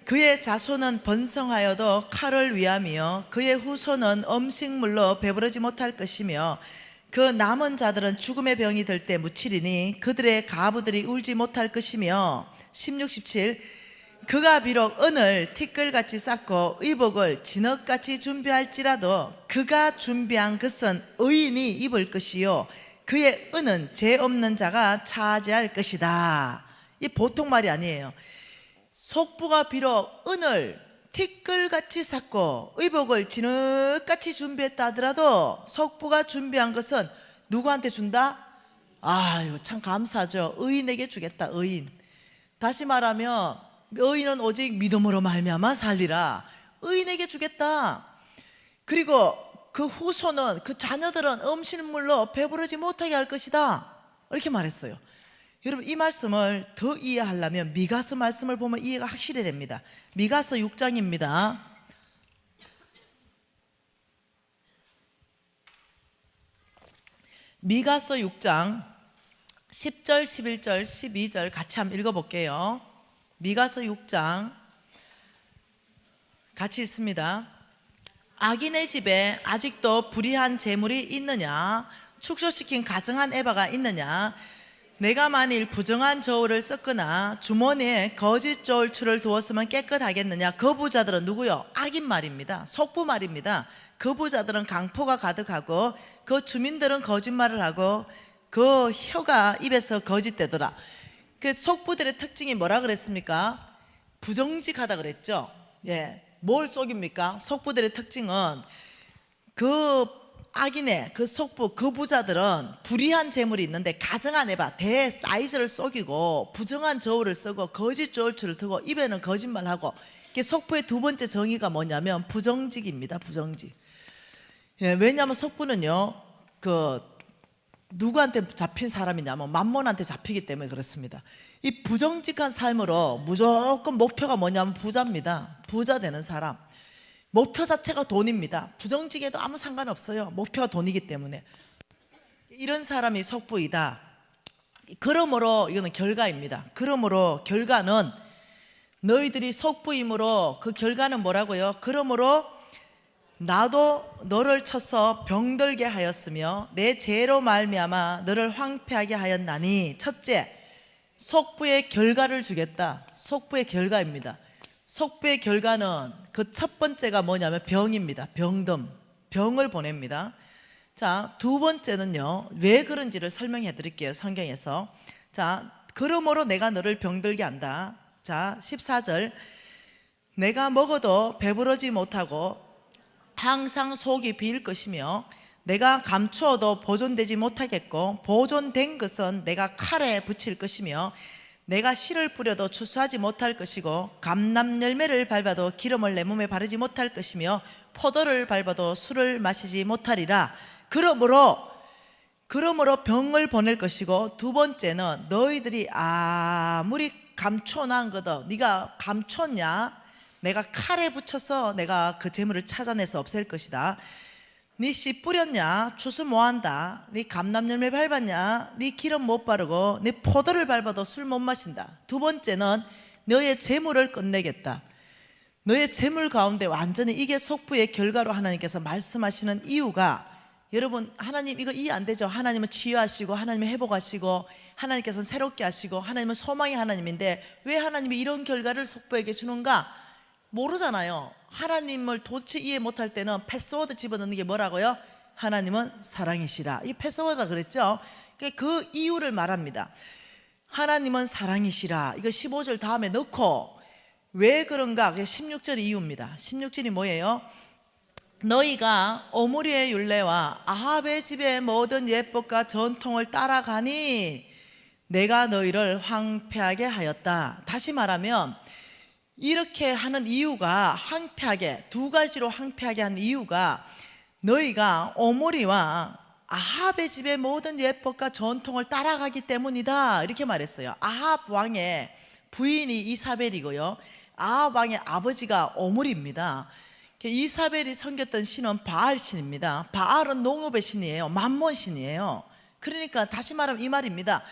[SPEAKER 1] 그의 자손은 번성하여도 칼을 위함이요 그의 후손은 음식물로 배부르지 못할 것이며 그 남은 자들은 죽음의 병이 들 때 묻히리니 그들의 가부들이 울지 못할 것이며 16, 17 그가 비록 은을 티끌같이 쌓고 의복을 진흙같이 준비할지라도 그가 준비한 것은 의인이 입을 것이요 그의 은은 죄 없는 자가 차지할 것이다. 이 보통 말이 아니에요. 속부가 비록 은을 티끌같이 쌓고 의복을 진흙같이 준비했다 하더라도 속부가 준비한 것은 누구한테 준다? 이거 참 감사하죠. 의인에게 주겠다. 의인. 다시 말하면 의인은 오직 믿음으로 말미암아 살리라. 의인에게 주겠다. 그리고 그 후손은, 그 자녀들은 음식물로 배부르지 못하게 할 것이다. 이렇게 말했어요. 여러분, 이 말씀을 더 이해하려면 미가서 말씀을 보면 이해가 확실히 됩니다. 미가서 6장입니다. 미가서 6장 10절, 11절, 12절 같이 한번 읽어볼게요. 미가서 6장 같이 읽습니다. 악인의 집에 아직도 불의한 재물이 있느냐? 축소시킨 가증한 에바가 있느냐? 내가 만일 부정한 저울을 썼거나 주머니에 거짓 저울추를 두었으면 깨끗하겠느냐? 그 부자들은 누구요? 악인 말입니다. 속부 말입니다. 그 부자들은 강포가 가득하고 그 주민들은 거짓말을 하고 그 혀가 입에서 거짓되더라. 그 속부들의 특징이 뭐라 그랬습니까? 부정직하다 그랬죠. 예, 뭘 속입니까? 속부들의 특징은 그 악인의 그 속부, 그 부자들은 불의한 재물이 있는데 가증한 에바, 대 사이즈를 속이고 부정한 저울을 쓰고 거짓 저울추를 두고 입에는 거짓말하고. 이게 속부의 두 번째 정의가 뭐냐면 부정직입니다. 부정직. 예, 왜냐하면 속부는요, 누구한테 잡힌 사람이냐면 만몬한테 잡히기 때문에 그렇습니다. 이 부정직한 삶으로 무조건 목표가 뭐냐면 부자입니다. 부자 되는 사람. 목표 자체가 돈입니다. 부정직에도 아무 상관없어요. 목표가 돈이기 때문에. 이런 사람이 속부이다. 그러므로 이거는 결과입니다. 그러므로 결과는 너희들이 속부이므로 그 결과는 뭐라고요? 그러므로 나도 너를 쳐서 병들게 하였으며 내 죄로 말미암아 너를 황폐하게 하였나니. 첫째, 속부의 결과를 주겠다. 속부의 결과입니다. 속부의 결과는 그 첫 번째가 뭐냐면 병입니다. 병듦, 병을 보냅니다. 자, 두 번째는요, 왜 그런지를 설명해 드릴게요. 성경에서. 자, 그러므로 내가 너를 병들게 한다. 자, 14절 내가 먹어도 배부르지 못하고 항상 속이 비일 것이며 내가 감추어도 보존되지 못하겠고 보존된 것은 내가 칼에 붙일 것이며 내가 씨를 뿌려도 추수하지 못할 것이고 감람 열매를 밟아도 기름을 내 몸에 바르지 못할 것이며 포도를 밟아도 술을 마시지 못하리라. 그러므로 병을 보낼 것이고, 두 번째는 너희들이 아무리 감춰놓은 거도 네가 감췄냐? 내가 칼에 붙여서 내가 그 재물을 찾아내서 없앨 것이다. 네 씨 뿌렸냐? 추수 뭐한다. 네 감람열매 밟았냐? 네 기름 못 바르고 네 포도를 밟아도 술 못 마신다. 두 번째는 너의 재물을 끝내겠다. 너의 재물 가운데 완전히 이게 속부의 결과로 하나님께서 말씀하시는 이유가, 여러분, 하나님 이거 이해 안 되죠? 하나님은 치유하시고 하나님은 회복하시고 하나님께서는 새롭게 하시고 하나님은 소망의 하나님인데 왜 하나님이 이런 결과를 속부에게 주는가? 모르잖아요. 하나님을 도대체 이해 못할 때는 패스워드 집어넣는 게 뭐라고요? 하나님은 사랑이시라. 이 패스워드라 그랬죠. 그 이유를 말합니다. 하나님은 사랑이시라. 이거 15절 다음에 넣고 왜 그런가? 16절 이유입니다. 16절이 뭐예요? 너희가 오므리의 율례와 아합의 집의 모든 예법과 전통을 따라가니 내가 너희를 황폐하게 하였다. 다시 말하면 이렇게 하는 이유가, 황폐하게, 두 가지로 황폐하게 하는 이유가 너희가 오므리와 아합의 집의 모든 예법과 전통을 따라가기 때문이다. 이렇게 말했어요. 아합 왕의 부인이 이사벨이고요, 아합 왕의 아버지가 오므리입니다. 이사벨이 섬겼던 신은 바알 신입니다. 바알은 농업의 신이에요. 만몬 신이에요. 그러니까 다시 말하면 이 말입니다.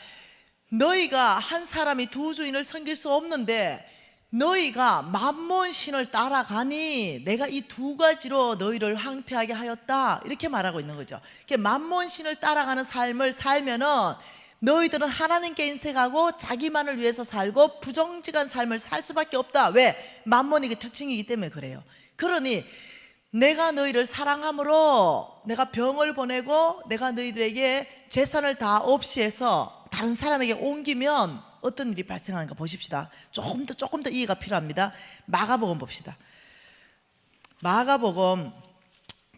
[SPEAKER 1] 너희가 한 사람이 두 주인을 섬길 수 없는데 너희가 만몬 신을 따라가니 내가 이 두 가지로 너희를 황폐하게 하였다, 이렇게 말하고 있는 거죠. 만몬 신을 따라가는 삶을 살면은 너희들은 하나님께 인색하고 자기만을 위해서 살고 부정직한 삶을 살 수밖에 없다. 왜? 만몬이 그 특징이기 때문에 그래요. 그러니 내가 너희를 사랑함으로 내가 병을 보내고 내가 너희들에게 재산을 다 없이 해서 다른 사람에게 옮기면 어떤 일이 발생하는가 보십시다. 조금 더 이해가 필요합니다. 마가복음 봅시다. 마가복음,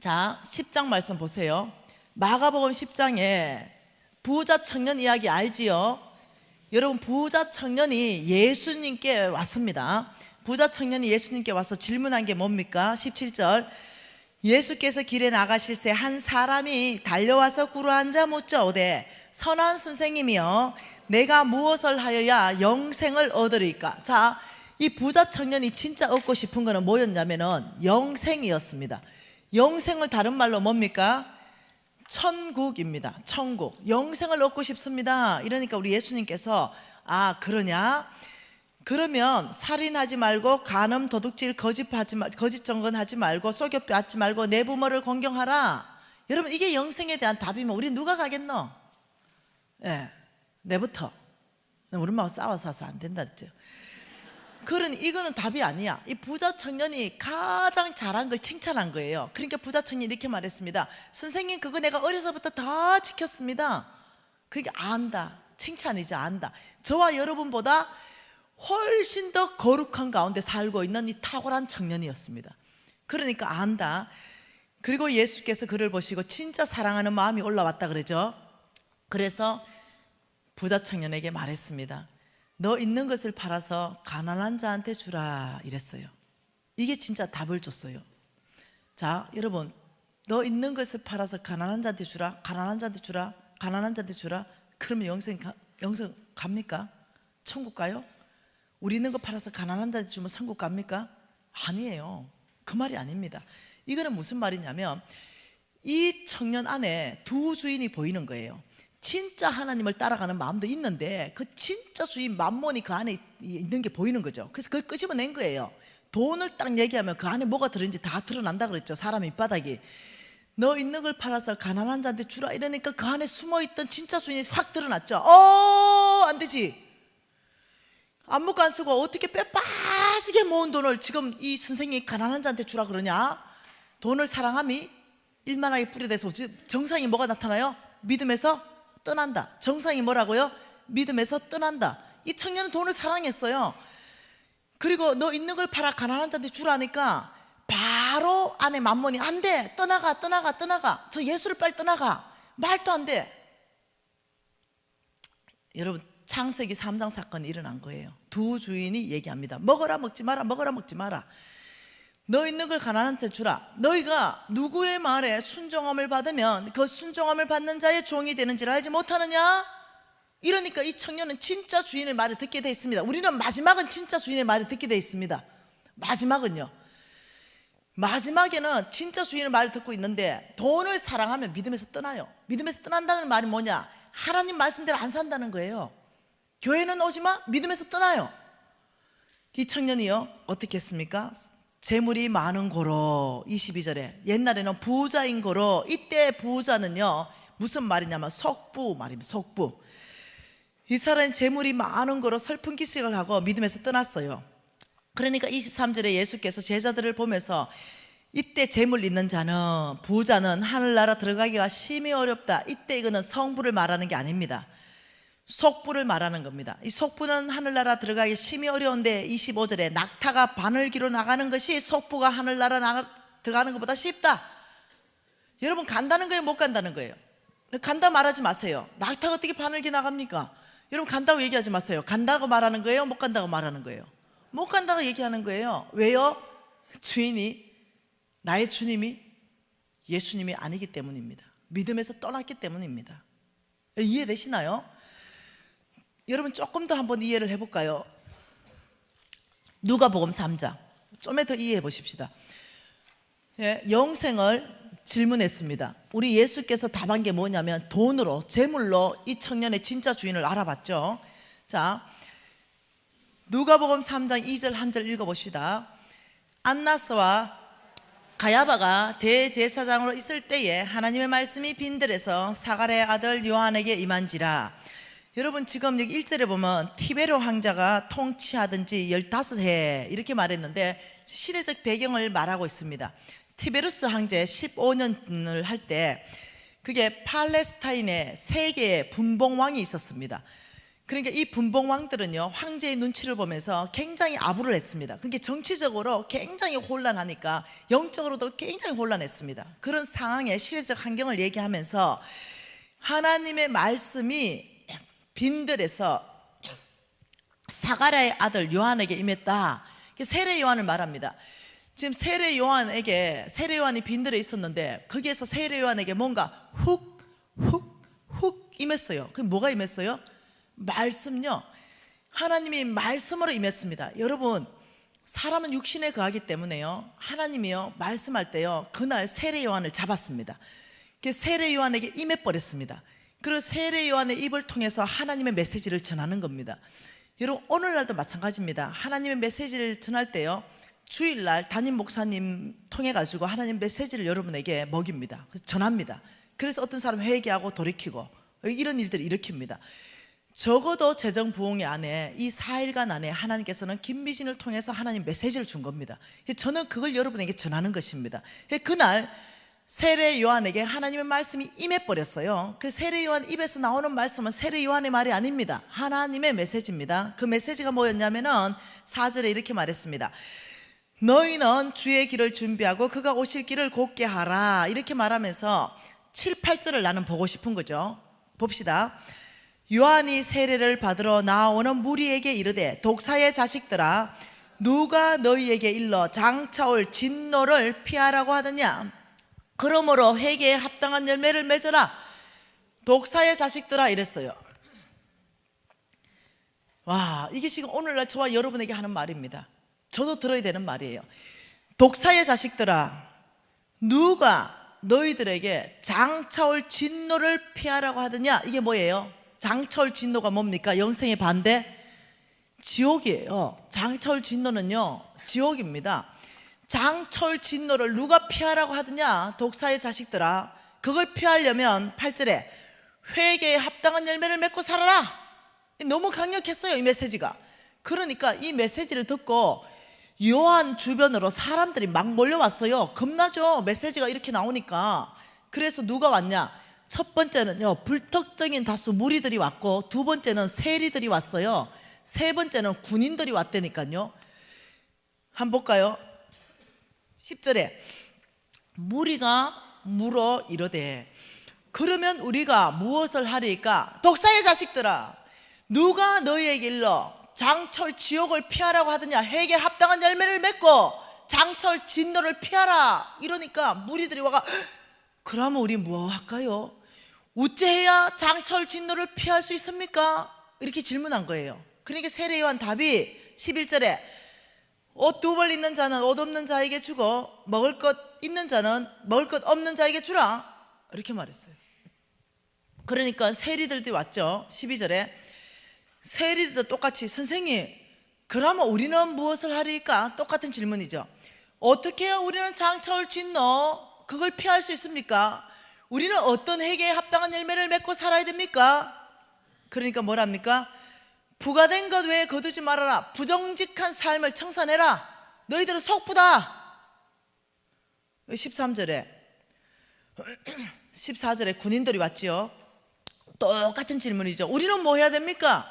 [SPEAKER 1] 자 10장 말씀 보세요. 마가복음 10장에 부자 청년 이야기 알지요? 여러분, 부자 청년이 예수님께 왔습니다. 부자 청년이 예수님께 와서 질문한 게 뭡니까? 17절, 예수께서 길에 나가실새 한 사람이 달려와서 꿇어앉아 묻자 오되, 선한 선생님이여, 내가 무엇을 하여야 영생을 얻으리까? 자, 이 부자 청년이 진짜 얻고 싶은 거는 뭐였냐면은 영생이었습니다. 영생을 다른 말로 뭡니까? 천국입니다. 천국. 영생을 얻고 싶습니다. 이러니까 우리 예수님께서, 아 그러냐? 그러면 살인하지 말고 간음, 도둑질, 거짓 증언하지 말고 속여 빼앗지 말고 내 부모를 공경하라. 여러분, 이게 영생에 대한 답이면 우리 누가 가겠노? 예, 내부터. 우리 엄마가 싸워서 안 된다 했죠. 그러니 이거는 답이 아니야. 이 부자 청년이 가장 잘한 걸 칭찬한 거예요. 그러니까 부자 청년이 이렇게 말했습니다. 선생님, 그거 내가 어려서부터 다 지켰습니다. 그러니까 안다. 칭찬이죠. 안다. 저와 여러분보다 훨씬 더 거룩한 가운데 살고 있는 이 탁월한 청년이었습니다. 그러니까 안다. 그리고 예수께서 그를 보시고 진짜 사랑하는 마음이 올라왔다 그러죠. 그래서 부자 청년에게 말했습니다. 너 있는 것을 팔아서 가난한 자한테 주라, 이랬어요. 이게 진짜 답을 줬어요. 자, 여러분, 너 있는 것을 팔아서 가난한 자한테 주라, 가난한 자한테 주라, 가난한 자한테 주라. 그러면 영생 갑니까? 천국 가요? 우리 있는 거 팔아서 가난한 자한테 주면 천국 갑니까? 아니에요. 그 말이 아닙니다. 이거는 무슨 말이냐면 이 청년 안에 두 주인이 보이는 거예요. 진짜 하나님을 따라가는 마음도 있는데 그 진짜 주인 만몬이 그 안에 있는 게 보이는 거죠. 그래서 그걸 끄집어낸 거예요. 돈을 딱 얘기하면 그 안에 뭐가 들어있는지 다 드러난다 그랬죠. 사람 밑바닥이. 너 있는 걸 팔아서 가난한 자한테 주라 이러니까 그 안에 숨어있던 진짜 주인이 확 드러났죠. 안 되지. 안묵고 안 쓰고 어떻게 빼빠지게 모은 돈을 지금 이 선생님이 가난한 자한테 주라 그러냐? 돈을 사랑함이 일만하게 뿌리대서 정상이 뭐가 나타나요? 믿음에서 떠난다. 정상이 뭐라고요? 믿음에서 떠난다. 이 청년은 돈을 사랑했어요. 그리고 너 있는 걸 팔아 가난한 자한테 주라니까 바로 안에 만몬이 안 돼, 떠나가. 저 예수를 빨리 떠나가. 말도 안 돼. 여러분, 창세기 3장 사건이 일어난 거예요. 두 주인이 얘기합니다. 먹어라 먹지 마라, 먹어라 먹지 마라. 너 있는 걸 가난한테 주라. 너희가 누구의 말에 순종함을 받으면 그 순종함을 받는 자의 종이 되는지를 알지 못하느냐? 이러니까 이 청년은 진짜 주인의 말을 듣게 돼 있습니다. 우리는 마지막은 진짜 주인의 말을 듣게 돼 있습니다. 마지막은요. 마지막에는 진짜 주인의 말을 듣고 있는데 돈을 사랑하면 믿음에서 떠나요. 믿음에서 떠난다는 말이 뭐냐? 하나님 말씀대로 안 산다는 거예요. 교회는 오지 마, 믿음에서 떠나요. 이 청년이요, 어떻게 했습니까? 재물이 많은 고로, 22절에 옛날에는 부자인 고로, 이때 부자는요 무슨 말이냐면 속부 말입니다. 속부. 이 사람은 재물이 많은 거로 슬픈 기색을 하고 믿음에서 떠났어요. 그러니까 23절에 예수께서 제자들을 보면서 이때 재물 있는 자는, 부자는 하늘나라 들어가기가 심히 어렵다. 이때 이거는 성부를 말하는 게 아닙니다. 속부를 말하는 겁니다. 이 속부는 하늘나라 들어가기 심히 어려운데 25절에 낙타가 바늘기로 나가는 것이 속부가 하늘나라 들어가는 것보다 쉽다. 여러분, 간다는 거예요, 못 간다는 거예요? 간다 말하지 마세요. 낙타가 어떻게 바늘기 나갑니까? 여러분, 간다고 얘기하지 마세요. 간다고 말하는 거예요, 못 간다고 말하는 거예요? 못 간다고 얘기하는 거예요. 왜요? 주인이, 나의 주님이 예수님이 아니기 때문입니다. 믿음에서 떠났기 때문입니다. 이해되시나요? 여러분, 조금 더 한번 이해를 해볼까요? 누가복음 3장 좀에 더 이해해 보십시다. 예, 영생을 질문했습니다. 우리 예수께서 답한 게 뭐냐면 돈으로, 재물로 이 청년의 진짜 주인을 알아봤죠. 자, 누가복음 3장 2절 1절 읽어봅시다. 안나스와 가야바가 대제사장으로 있을 때에 하나님의 말씀이 빈들에서 사가랴의 아들 요한에게 임한지라. 여러분 지금 여기 1절에 보면 티베로 황자가 통치하던 지 15해 이렇게 말했는데 시대적 배경을 말하고 있습니다. 티베루스 황제 15년을 할 때 그게 팔레스타인에 3개의 분봉왕이 있었습니다. 그러니까 이 분봉왕들은요 황제의 눈치를 보면서 굉장히 아부를 했습니다. 그러니까 정치적으로 굉장히 혼란하니까 영적으로도 굉장히 혼란했습니다. 그런 상황의 시대적 환경을 얘기하면서 하나님의 말씀이 빈들에서 사가랴의 아들 요한에게 임했다. 세례 요한을 말합니다. 지금 세례 요한이 빈들에 있었는데 거기에서 세례 요한에게 뭔가 훅 임했어요. 그럼 뭐가 임했어요? 말씀요. 하나님이 말씀으로 임했습니다. 여러분 사람은 육신에 거하기 때문에요 하나님이요 말씀할 때요 그날 세례 요한을 잡았습니다. 세례 요한에게 임해버렸습니다. 그리고 세례 요한의 입을 통해서 하나님의 메시지를 전하는 겁니다. 여러분 오늘날도 마찬가지입니다. 하나님의 메시지를 전할 때요 주일날 담임 목사님 통해 가지고 하나님 메시지를 여러분에게 먹입니다. 그래서 전합니다. 그래서 어떤 사람 회개하고 돌이키고 이런 일들을 일으킵니다. 적어도 재정부흥회 안에 이 4일간 안에 하나님께서는 김미진을 통해서 하나님 메시지를 준 겁니다. 저는 그걸 여러분에게 전하는 것입니다. 그날 세례 요한에게 하나님의 말씀이 임해버렸어요. 그 세례 요한 입에서 나오는 말씀은 세례 요한의 말이 아닙니다. 하나님의 메시지입니다. 그 메시지가 뭐였냐면은 4절에 이렇게 말했습니다. 너희는 주의 길을 준비하고 그가 오실 길을 곧게 하라. 이렇게 말하면서 7, 8절을 나는 보고 싶은 거죠. 봅시다. 요한이 세례를 받으러 나오는 무리에게 이르되 독사의 자식들아 누가 너희에게 일러 장차올 진노를 피하라고 하느냐. 그러므로 회개에 합당한 열매를 맺어라. 독사의 자식들아 이랬어요. 와, 이게 지금 오늘날 저와 여러분에게 하는 말입니다. 저도 들어야 되는 말이에요. 독사의 자식들아 누가 너희들에게 장차올 진노를 피하라고 하느냐. 이게 뭐예요? 장차올 진노가 뭡니까? 영생의 반대? 지옥이에요. 장차올 진노는요 지옥입니다. 장차올 진노를 누가 피하라고 하느냐. 독사의 자식들아 그걸 피하려면 8절에 회개에 합당한 열매를 맺고 살아라. 너무 강력했어요 이 메시지가. 그러니까 이 메시지를 듣고 요한 주변으로 사람들이 막 몰려왔어요. 겁나죠 메시지가 이렇게 나오니까. 그래서 누가 왔냐. 첫 번째는요 불특정인 다수 무리들이 왔고, 두 번째는 세리들이 왔어요. 세 번째는 군인들이 왔다니까요. 한번 볼까요? 10절에 무리가 물어 이르되 그러면 우리가 무엇을 하리까? 독사의 자식들아 누가 너희에게 일러 장철 지옥을 피하라고 하더냐. 회개에 합당한 열매를 맺고 장철 진노를 피하라. 이러니까 무리들이 와가 그러면 우리 뭐 할까요? 어찌해야 장철 진노를 피할 수 있습니까? 이렇게 질문한 거예요. 그러니까 세례 요한 답이 11절에 옷 두 벌 있는 자는 옷 없는 자에게 주고 먹을 것 있는 자는 먹을 것 없는 자에게 주라. 이렇게 말했어요. 그러니까 세리들도 왔죠. 12절에 세리들도 똑같이 선생님 그러면 우리는 무엇을 하리까? 똑같은 질문이죠. 어떻게 해야 우리는 장차올 진노 그걸 피할 수 있습니까? 우리는 어떤 회개에 합당한 열매를 맺고 살아야 됩니까? 그러니까 뭐랍니까? 부가된 것 외에 거두지 말아라. 부정직한 삶을 청산해라. 너희들은 속부다. 13절에 14절에 군인들이 왔지요. 똑같은 질문이죠. 우리는 뭐 해야 됩니까?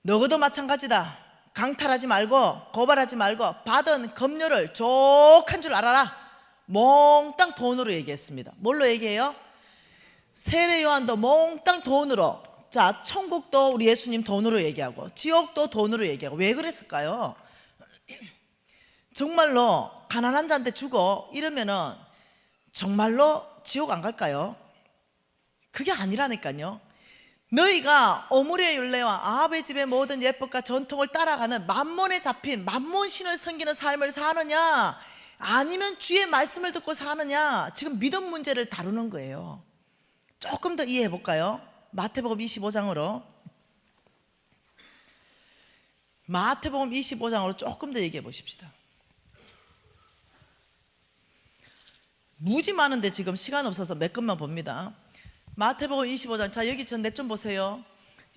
[SPEAKER 1] 너희도 마찬가지다. 강탈하지 말고 고발하지 말고 받은 급료를 족한 줄 알아라. 몽땅 돈으로 얘기했습니다. 뭘로 얘기해요? 세례 요한도 몽땅 돈으로. 자, 천국도 우리 예수님 돈으로 얘기하고 지옥도 돈으로 얘기하고. 왜 그랬을까요? 정말로 가난한 자한테 주고 이러면은 정말로 지옥 안 갈까요? 그게 아니라니까요. 너희가 오므리의 율례와 아합의 집의 모든 예법과 전통을 따라가는 만몬에 잡힌 만몬신을 섬기는 삶을 사느냐, 아니면 주의 말씀을 듣고 사느냐. 지금 믿음 문제를 다루는 거예요. 조금 더 이해해 볼까요? 마태복음 25장으로 마태복음 25장으로 조금 더 얘기해 보십시다. 무지 많은데 지금 시간 없어서 몇 것만 봅니다. 마태복음 25장. 자, 여기 전 넷 좀 보세요.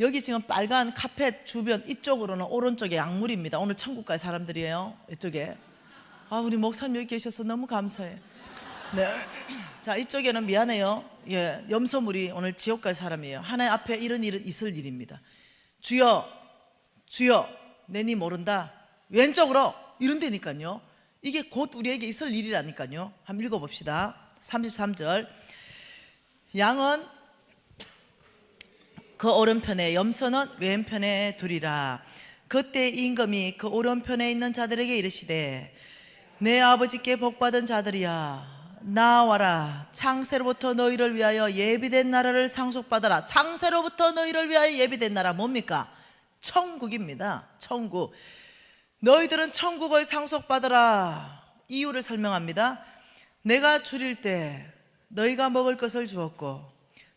[SPEAKER 1] 여기 지금 빨간 카펫 주변 이쪽으로는 오른쪽에 약물입니다. 오늘 천국 갈 사람들이에요. 이쪽에. 우리 목사님 여기 계셔서 너무 감사해. 네. 자, 이쪽에는 미안해요. 예, 염소물이 오늘 지옥 갈 사람이에요. 하나님 앞에 이런 일은 있을 일입니다. 주여, 주여, 내니 모른다. 왼쪽으로 이런 데니까요. 이게 곧 우리에게 있을 일이라니까요. 한번 읽어봅시다. 33절. 양은 그 오른편에, 염소는 왼편에 두리라. 그때 임금이 그 오른편에 있는 자들에게 이르시되 내 아버지께 복받은 자들이야, 나와라. 창세로부터 너희를 위하여 예비된 나라를 상속받아라. 창세로부터 너희를 위하여 예비된 나라 뭡니까? 천국입니다. 천국. 너희들은 천국을 상속받아라. 이유를 설명합니다. 내가 줄일 때 너희가 먹을 것을 주었고,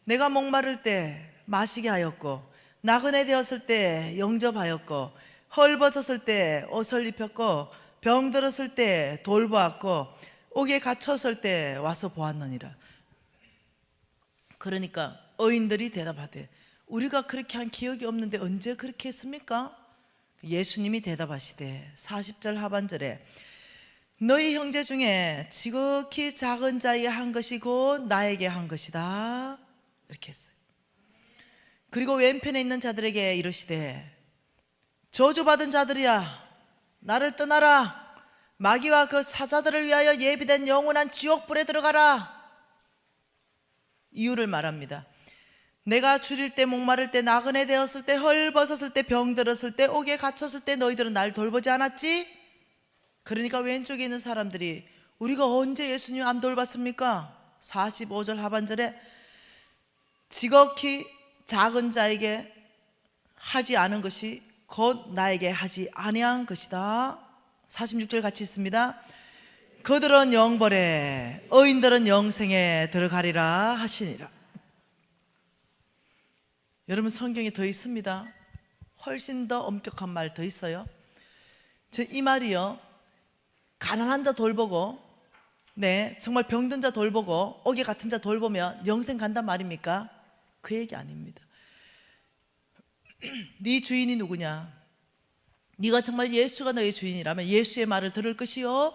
[SPEAKER 1] 내가 목마를 때 마시게 하였고, 나그네 되었을 때 영접하였고, 헐벗었을 때 옷을 입혔고, 병들었을 때 돌보았고, 옥에 갇혔을 때 와서 보았느니라. 그러니까 어인들이 대답하되 우리가 그렇게 한 기억이 없는데 언제 그렇게 했습니까? 예수님이 대답하시되 40절 하반절에 너희 형제 중에 지극히 작은 자에게 한 것이 곧 나에게 한 것이다, 이렇게 했어요. 그리고 왼편에 있는 자들에게 이르시되 저주받은 자들이야, 나를 떠나라. 마귀와 그 사자들을 위하여 예비된 영원한 지옥불에 들어가라. 이유를 말합니다. 내가 줄일 때 목마를 때 나그네 되었을 때 헐벗었을 때 병들었을 때 옥에 갇혔을 때 너희들은 날 돌보지 않았지? 그러니까 왼쪽에 있는 사람들이 우리가 언제 예수님 안 돌봤습니까? 45절 하반절에 지극히 작은 자에게 하지 않은 것이 곧 나에게 하지 아니한 것이다. 46절 같이 있습니다. 그들은 영벌에 의인들은 영생에 들어가리라 하시니라. 여러분, 성경에 더 있습니다. 훨씬 더 엄격한 말 더 있어요. 이 말이요, 가난한 자 돌보고, 네, 정말 병든 자 돌보고 옥에 같은 자 돌보면 영생 간단 말입니까? 그 얘기 아닙니다. 네 주인이 누구냐? 네가 정말 예수가 너의 주인이라면 예수의 말을 들을 것이요,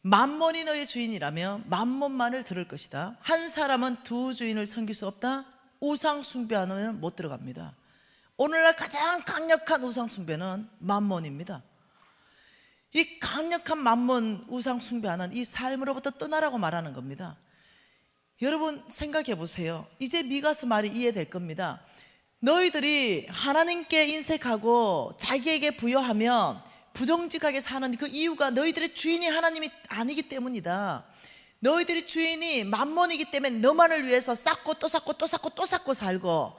[SPEAKER 1] 만몬이 너의 주인이라면 만몬만을 들을 것이다. 한 사람은 두 주인을 섬길 수 없다. 우상 숭배하면 못 들어갑니다. 오늘날 가장 강력한 우상 숭배는 만몬입니다. 이 강력한 만몬 우상 숭배하는 이 삶으로부터 떠나라고 말하는 겁니다. 여러분 생각해 보세요. 이제 미가서 말이 이해될 겁니다. 너희들이 하나님께 인색하고 자기에게 부여하면 부정직하게 사는 그 이유가 너희들의 주인이 하나님이 아니기 때문이다. 너희들이 주인이 만몬이기 때문에 너만을 위해서 쌓고 또 쌓고 또 쌓고 또 쌓고 살고,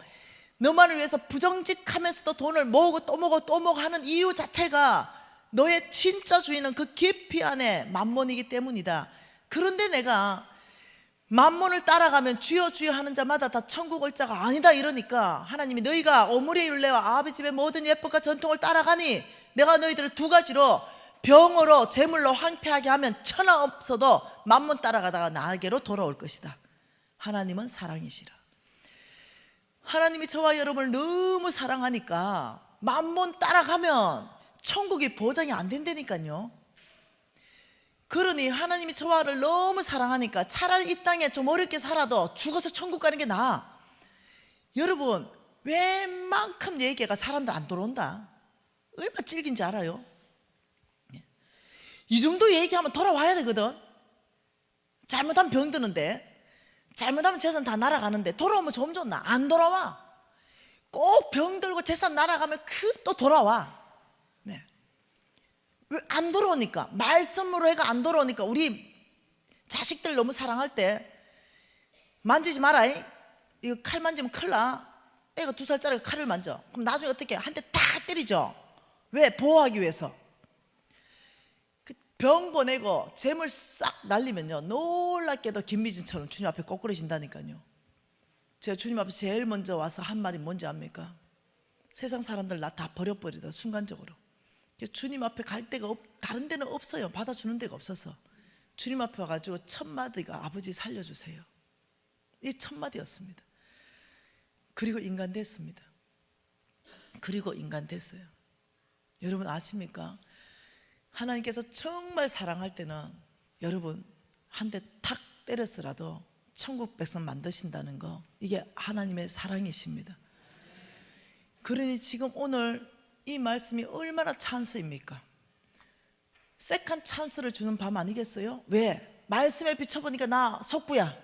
[SPEAKER 1] 너만을 위해서 부정직하면서도 돈을 모으고 또 모으고 또 모으고 하는 이유 자체가 너의 진짜 주인은 그 깊이 안에 만몬이기 때문이다. 그런데 내가 만몬을 따라가면 주여 주여 하는 자마다 다 천국 올 자가 아니다 이러니까 하나님이 너희가 오므리의 율례와 아버지 집의 모든 예법과 전통을 따라가니 내가 너희들을 두 가지로 병으로 재물로 황폐하게 하면 천하 없어도 만몬 따라가다가 나에게로 돌아올 것이다. 하나님은 사랑이시라. 하나님이 저와 여러분을 너무 사랑하니까 만몬 따라가면 천국이 보장이 안 된다니까요. 그러니 하나님이 저와를 너무 사랑하니까 차라리 이 땅에 좀 어렵게 살아도 죽어서 천국 가는 게 나아. 여러분, 웬만큼 얘기가 사람들 안 돌아온다. 얼마나 찔긴지 알아요? 이 정도 얘기하면 돌아와야 되거든. 잘못하면 병드는데, 잘못하면 재산 다 날아가는데 돌아오면 좀 좋나? 안 돌아와. 꼭 병들고 재산 날아가면 또 돌아와. 네. 왜 안 돌아오니까? 말씀으로 해가 안 돌아오니까. 우리 자식들 너무 사랑할 때 만지지 마라. 이거 칼 만지면 큰일 나. 애가 2살짜리가 칼을 만져. 그럼 나중에 어떻게 한 대 다 때리죠. 왜? 보호하기 위해서. 병 보내고 재물 싹 날리면요, 놀랍게도 김미진처럼 주님 앞에 꼬꾸라진다니까요. 제가 주님 앞에 제일 먼저 와서 한 말이 뭔지 압니까? 세상 사람들 나 다 버려버리다 순간적으로. 주님 앞에 갈 데가 다른 데는 없어요. 받아주는 데가 없어서 주님 앞에 와가지고 첫 마디가 아버지 살려주세요. 이 첫 마디였습니다. 그리고 인간 됐습니다. 그리고 인간 됐어요. 여러분 아십니까? 하나님께서 정말 사랑할 때는 여러분 한 대 탁 때렸으라도 천국 백성 만드신다는 거, 이게 하나님의 사랑이십니다. 그러니 지금 오늘 이 말씀이 얼마나 찬스입니까? 세컨 찬스를 주는 밤 아니겠어요? 왜? 말씀에 비춰보니까 나 속부야.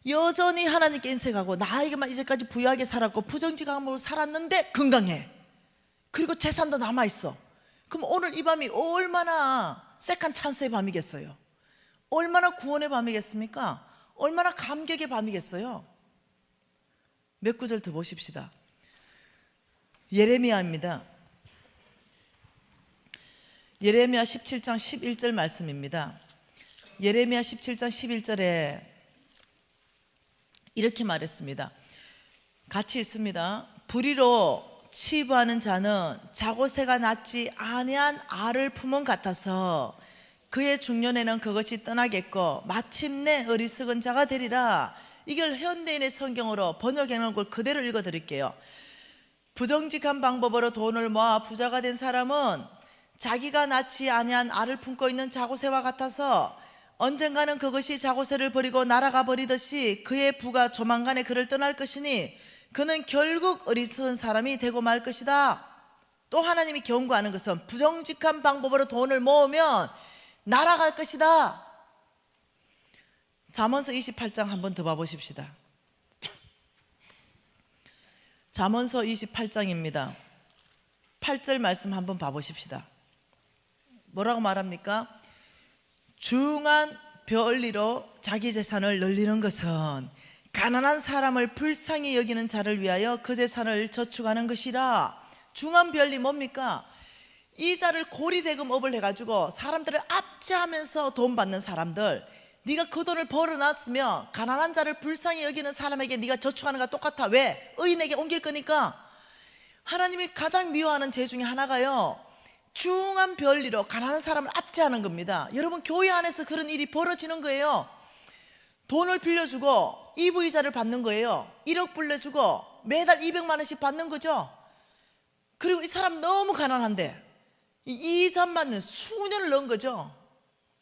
[SPEAKER 1] 여전히 하나님께 인색하고 나에게만 이제까지 부유하게 살았고 부정직함으로 살았는데 건강해. 그리고 재산도 남아있어. 그럼 오늘 이 밤이 얼마나 세컨 찬스의 밤이겠어요? 얼마나 구원의 밤이겠습니까? 얼마나 감격의 밤이겠어요? 몇 구절 더 보십시다. 예레미야입니다. 예레미야 17장 11절 말씀입니다. 예레미야 17장 11절에 이렇게 말했습니다. 같이 읽습니다. 불의로 치부하는 자는 자고새가 낳지 아니한 알을 품은 같아서 그의 중년에는 그것이 떠나겠고 마침내 어리석은 자가 되리라. 이걸 현대인의 성경으로 번역해 놓은 걸 그대로 읽어드릴게요. 부정직한 방법으로 돈을 모아 부자가 된 사람은 자기가 낳지 아니한 알을 품고 있는 자고새와 같아서 언젠가는 그것이 자고새를 버리고 날아가 버리듯이 그의 부가 조만간에 그를 떠날 것이니 그는 결국 어리석은 사람이 되고 말 것이다. 또 하나님이 경고하는 것은 부정직한 방법으로 돈을 모으면 날아갈 것이다. 잠언서 28장 한번 더 봐보십시다. 잠언서 28장입니다. 8절 말씀 한번 봐보십시다. 뭐라고 말합니까? 중한 별리로 자기 재산을 늘리는 것은 가난한 사람을 불쌍히 여기는 자를 위하여 그 재산을 저축하는 것이라. 중한 별리 뭡니까? 이자를 고리대금업을 해가지고 사람들을 압제하면서 돈 받는 사람들, 네가 그 돈을 벌어놨으면 가난한 자를 불쌍히 여기는 사람에게 네가 저축하는 거와 똑같아. 왜? 의인에게 옮길 거니까. 하나님이 가장 미워하는 죄 중에 하나가요, 중한 별리로 가난한 사람을 압제하는 겁니다. 여러분 교회 안에서 그런 일이 벌어지는 거예요. 돈을 빌려주고 이부이자를 받는 거예요. 1억 불려주고 매달 200만 원씩 받는 거죠. 그리고 이 사람 너무 가난한데 이 이자만 수년을 넣은 거죠.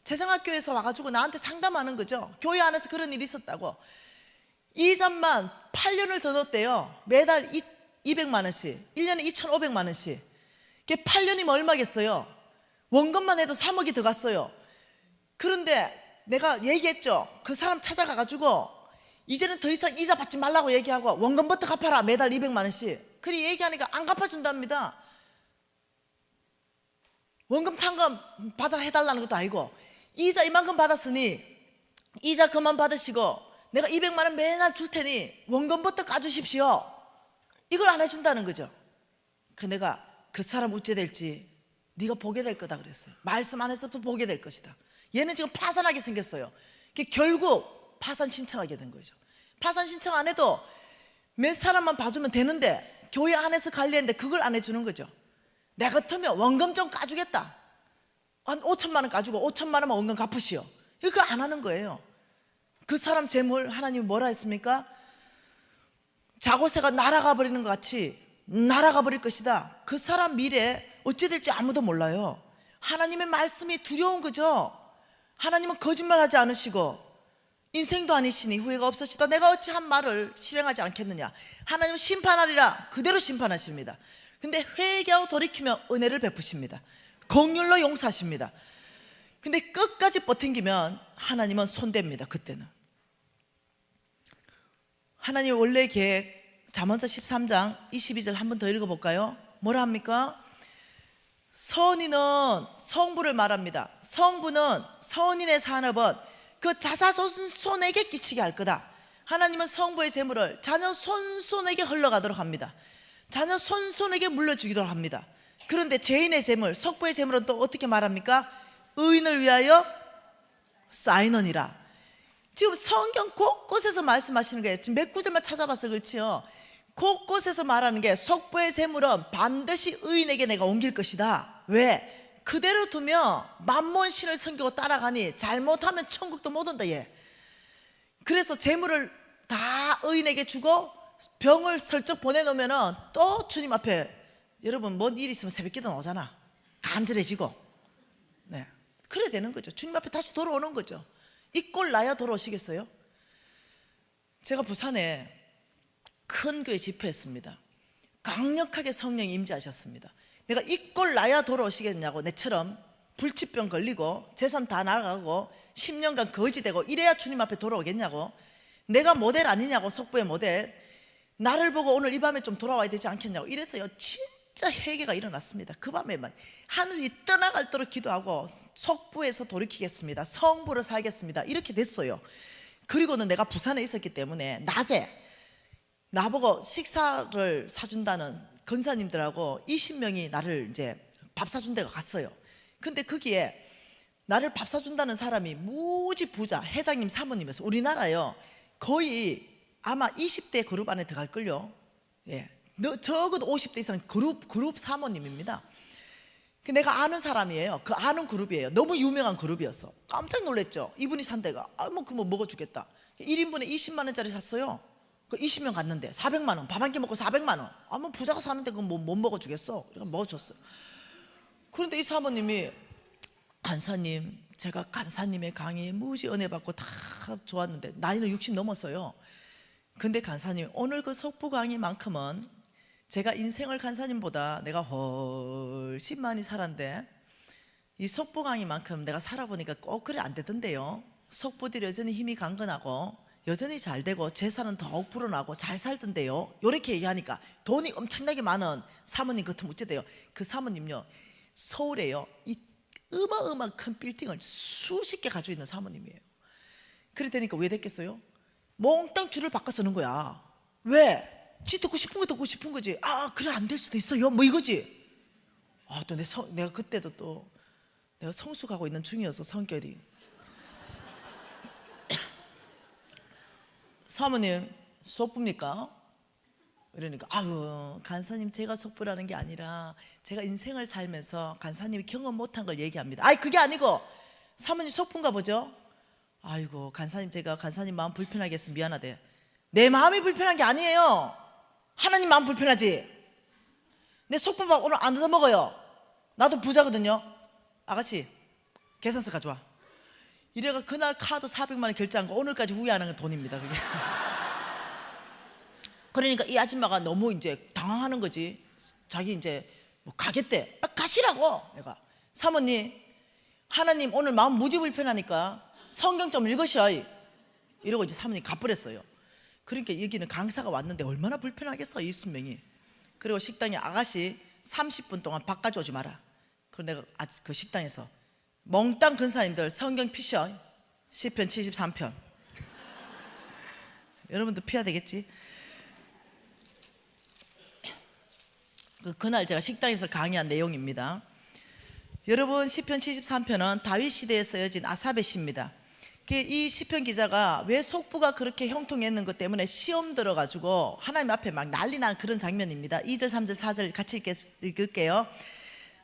[SPEAKER 1] 재생학교에서 와가지고 나한테 상담하는 거죠. 교회 안에서 그런 일이 있었다고. 이자만 8년을 더 넣었대요. 매달 200만 원씩, 1년에 2,500만 원씩. 그게 8년이면 얼마겠어요? 원금만 해도 3억이 더 갔어요. 그런데 내가 얘기했죠. 그 사람 찾아가가지고 이제는 더 이상 이자 받지 말라고 얘기하고 원금부터 갚아라. 매달 200만 원씩. 그리 얘기하니까 안 갚아준답니다. 원금 탕금 받아 해달라는 것도 아니고 이자 이만큼 받았으니 이자 그만 받으시고 내가 200만 원 매달 줄 테니 원금부터 까주십시오. 이걸 안 해준다는 거죠. 내가 그 사람 어찌 될지 네가 보게 될 거다 그랬어요. 말씀 안에서도 보게 될 것이다. 얘는 지금 파산하게 생겼어요. 결국 파산 신청하게 된 거죠. 파산 신청 안 해도 몇 사람만 봐주면 되는데 교회 안에서 관리했는데 그걸 안 해주는 거죠. 내 같으면 원금 좀 까주겠다. 한 5천만 원 까주고 5천만 원만 원금 갚으시오. 이거 안 하는 거예요. 그 사람 재물 하나님이 뭐라 했습니까? 자고새가 날아가 버리는 것 같이 날아가 버릴 것이다. 그 사람 미래 어찌 될지 아무도 몰라요. 하나님의 말씀이 두려운 거죠. 하나님은 거짓말하지 않으시고 인생도 아니시니 후회가 없으시다. 내가 어찌 한 말을 실행하지 않겠느냐. 하나님은 심판하리라. 그대로 심판하십니다. 근데 회개하고 돌이키며 은혜를 베푸십니다. 긍휼로 용서하십니다. 근데 끝까지 버팅기면 하나님은 손댑니다. 그때는 하나님의 원래 계획, 잠언서 13장 22절 한 번 더 읽어볼까요? 뭐라 합니까? 선인은 성부를 말합니다. 성부는 선인의 산업은 그 자자손손에게 끼치게 할 거다. 하나님은 성부의 재물을 자녀 손손에게 흘러가도록 합니다. 자녀 손손에게 물려주기도록 합니다. 그런데 죄인의 재물, 속부의 재물은 또 어떻게 말합니까? 의인을 위하여 쌓이느니라. 지금 성경 곳곳에서 말씀하시는 거예요. 지금 몇 구절만 찾아봐서 그렇지요. 곳곳에서 말하는 게 속부의 재물은 반드시 의인에게 내가 옮길 것이다. 왜? 그대로 두면 만몬 신을 섬기고 따라가니 잘못하면 천국도 못 온다 얘. 그래서 재물을 다 의인에게 주고 병을 슬쩍 보내놓으면 또 주님 앞에, 여러분 뭔 일 있으면 새벽기도 나오잖아. 간절해지고. 네, 그래 되는 거죠. 주님 앞에 다시 돌아오는 거죠. 이 꼴 나야 돌아오시겠어요? 제가 부산에 큰 교회 집회했습니다. 강력하게 성령이 임재하셨습니다. 내가 이 꼴 나야 돌아오시겠냐고, 내처럼 불치병 걸리고 재산 다 나가고 10년간 거지되고 이래야 주님 앞에 돌아오겠냐고, 내가 모델 아니냐고, 속부의 모델, 나를 보고 오늘 이 밤에 좀 돌아와야 되지 않겠냐고 이래서요 진짜 회개가 일어났습니다. 그 밤에만 하늘이 떠나갈도록 기도하고 속부에서 돌이키겠습니다, 성부로 살겠습니다, 이렇게 됐어요. 그리고는 내가 부산에 있었기 때문에 낮에 나보고 식사를 사준다는 권사님들하고 20명이 나를 이제 밥 사준 데가 갔어요. 근데 거기에 나를 밥 사준다는 사람이 무지 부자 회장님 사모님이었어요. 우리나라요 거의 아마 20대 그룹 안에 들어갈걸요. 예, 적어도 50대 이상 그룹 사모님입니다. 내가 아는 사람이에요. 그 아는 그룹이에요. 너무 유명한 그룹이었어. 깜짝 놀랐죠. 이분이 산 데가 그뭐 먹어주겠다. 1인분에 20만 원짜리 샀어요. 그 20명 갔는데 400만 원, 밥 한 끼 먹고 400만 원. 뭐 부자가 사는데 그건 못 먹어주겠어. 그러니까 먹어줬어요. 그런데 이 사모님이, 간사님, 제가 간사님의 강의에 무지 은혜 받고 다 좋았는데 나이는 60 넘었어요. 근데 간사님 오늘 그 속부 강의만큼은 제가 인생을 간사님보다 내가 훨씬 많이 살았는데 이 속부 강의만큼 내가 살아보니까 꼭 그래 안 되던데요. 속부들이 여전히 힘이 강건하고 여전히 잘 되고 재산은 더욱 불어나고 잘 살던데요. 요렇게 얘기하니까 돈이 엄청나게 많은 사모님 같으면 어째돼요? 그 사모님요 서울에요 이 어마어마한 큰 빌딩을 수십 개 가지고 있는 사모님이에요. 그래 되니까 왜 됐겠어요? 몽땅 줄을 바꿔 쓰는 거야. 왜? 지 듣고 싶은 거 듣고 싶은 거지. 그래 안 될 수도 있어요 뭐 이거지. 또 내가 그때도 또 내가 성숙하고 있는 중이어서 성결이 사모님 속부입니까? 이러니까 아유 간사님 제가 속부라는 게 아니라 제가 인생을 살면서 간사님이 경험 못한 걸 얘기합니다. 그게 아니고 사모님 속부인가 보죠? 아이고 간사님 제가 간사님 마음 불편하게 해서 미안하대. 내 마음이 불편한 게 아니에요. 하나님 마음 불편하지. 내 속부밥 오늘 안 얻어먹어요. 나도 부자거든요. 아가씨 계산서 가져와. 이래가 그날 카드 400만 원 결제한 거 오늘까지 후회하는 돈입니다 그게. 그러니까 이 아줌마가 너무 이제 당황하는 거지. 자기 이제 뭐 가겠대. 가시라고. 내가 사모님 하나님 오늘 마음 무지 불편하니까 성경 좀 읽으셔 이러고 이제 사모님 가버렸어요. 그러니까 여기는 강사가 왔는데 얼마나 불편하겠어 20명이. 그리고 식당에 아가씨 30분 동안 밥 가져오지 마라. 그리고 내가 그 식당에서 몽땅 근사님들 성경 피셔. 시편 73편. 여러분도 피해야 되겠지. 그날 제가 식당에서 강의한 내용입니다. 여러분 시편 73편은 다윗 시대에 쓰여진 아삽의 시입니다. 이 시편 기자가 왜 속부가 그렇게 형통했는 것 때문에 시험 들어가지고 하나님 앞에 막 난리 난 그런 장면입니다. 2절 3절 4절 같이 읽을게요.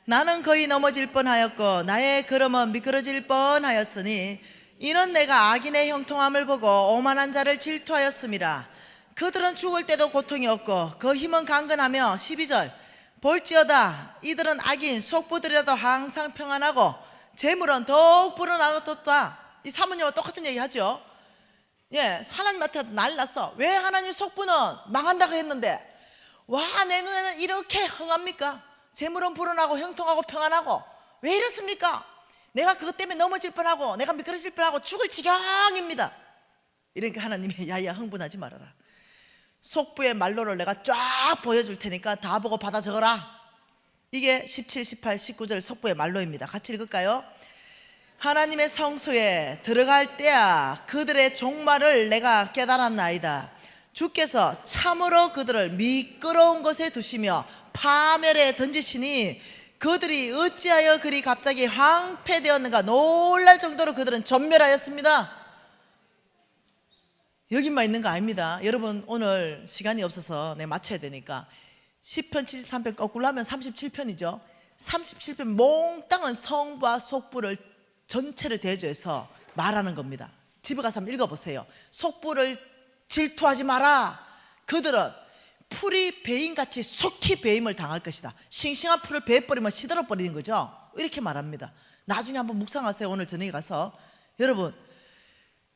[SPEAKER 1] 나는 거의 넘어질 뻔하였고 나의 걸음은 미끄러질 뻔하였으니 이는 내가 악인의 형통함을 보고 오만한 자를 질투하였음이라. 그들은 죽을 때도 고통이 없고 그 힘은 강건하며 12절 볼지어다 이들은 악인 속부들이라도 항상 평안하고 재물은 더욱 불어나도다. 이 사모님과 똑같은 얘기 하죠. 예, 하나님한테 난리 났어. 왜 하나님 속부는 망한다고 했는데 와 내 눈에는 이렇게 흥합니까? 재물은 불어나고 형통하고 평안하고 왜 이렇습니까? 내가 그것 때문에 넘어질 뻔하고 내가 미끄러질 뻔하고 죽을 지경입니다. 이러니까 하나님이 야야 흥분하지 말아라. 속부의 말로를 내가 쫙 보여줄 테니까 다 보고 받아 적어라. 이게 17, 18, 19절 속부의 말로입니다. 같이 읽을까요? 하나님의 성소에 들어갈 때야 그들의 종말을 내가 깨달았나이다. 주께서 참으로 그들을 미끄러운 곳에 두시며 파멸에 던지시니 그들이 어찌하여 그리 갑자기 황폐되었는가 놀랄 정도로 그들은 전멸하였습니다. 여기만 있는 거 아닙니다. 여러분 오늘 시간이 없어서 내가 맞춰야 되니까 10편 73편 거꾸로 하면 37편이죠 37편 몽땅은 성부와 속부를 전체를 대조해서 말하는 겁니다. 집에 가서 한번 읽어보세요. 속부를 질투하지 마라. 그들은 풀이 베인같이 속히 베임을 당할 것이다. 싱싱한 풀을 베어버리면 시들어버리는 거죠. 이렇게 말합니다. 나중에 한번 묵상하세요. 오늘 저녁에 가서. 여러분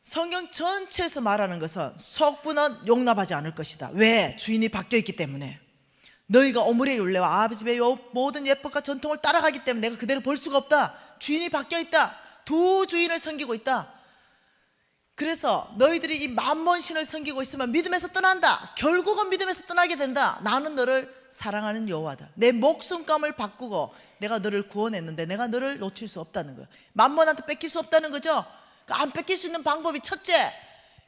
[SPEAKER 1] 성경 전체에서 말하는 것은 속부는 용납하지 않을 것이다. 왜? 주인이 바뀌어있기 때문에. 너희가 오므리의 율례와 아버지의 모든 예법과 전통을 따라가기 때문에 내가 그대로 볼 수가 없다. 주인이 바뀌어있다. 두 주인을 섬기고 있다. 그래서 너희들이 이 만몬신을 섬기고 있으면 믿음에서 떠난다. 결국은 믿음에서 떠나게 된다. 나는 너를 사랑하는 여호와다. 내 목숨감을 바꾸고 내가 너를 구원했는데 내가 너를 놓칠 수 없다는 거예요. 만몬한테 뺏길 수 없다는 거죠. 안 뺏길 수 있는 방법이 첫째,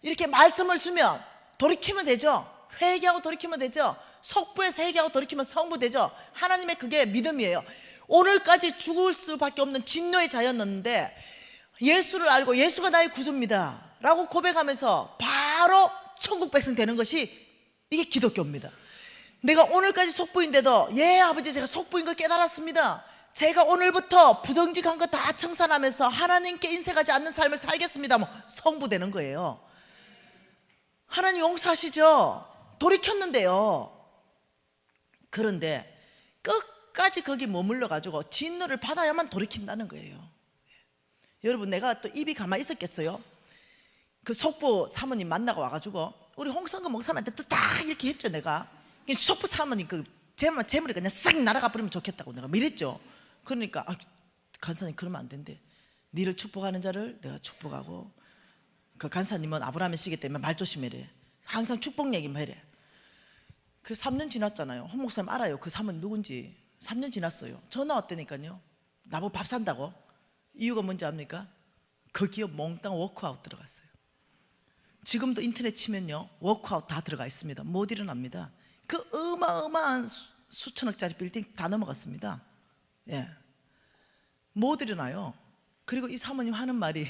[SPEAKER 1] 이렇게 말씀을 주면 돌이키면 되죠. 회개하고 돌이키면 되죠. 속부에서 회개하고 돌이키면 성부 되죠. 하나님의 그게 믿음이에요. 오늘까지 죽을 수밖에 없는 진노의 자였는데 예수를 알고 예수가 나의 구주입니다 라고 고백하면서 바로 천국 백성 되는 것이 이게 기독교입니다. 내가 오늘까지 속부인데도 예 아버지 제가 속부인 걸 깨달았습니다. 제가 오늘부터 부정직한 거 다 청산하면서 하나님께 인색하지 않는 삶을 살겠습니다. 뭐 성부 되는 거예요. 하나님 용서하시죠. 돌이켰는데요. 그런데 끝까지 거기 머물러 가지고 진노를 받아야만 돌이킨다는 거예요. 여러분 내가 또 입이 가만히 있었겠어요? 그 속부 사모님 만나고 와가지고 우리 홍성근 목사님한테 또 딱 이렇게 했죠. 내가 속부 사모님 그 재물이 그냥 싹 날아가 버리면 좋겠다고 내가 이랬죠. 그러니까 간사님 그러면 안 된대. 니를 축복하는 자를 내가 축복하고 그 간사님은 아브라함의 씨기 때문에 말 조심해래. 항상 축복 얘기만 해래. 그 3년 지났잖아요. 홍 목사님 알아요. 그 사모님 누군지. 3년 지났어요. 전화 왔다니까요. 나보고 밥 산다고. 이유가 뭔지 압니까? 그 기업 몽땅 워크아웃 들어갔어요. 지금도 인터넷 치면요 워크아웃 다 들어가 있습니다. 못 일어납니다. 그 어마어마한 수천억짜리 빌딩 다 넘어갔습니다. 예, 못 일어나요. 그리고 이 사모님 하는 말이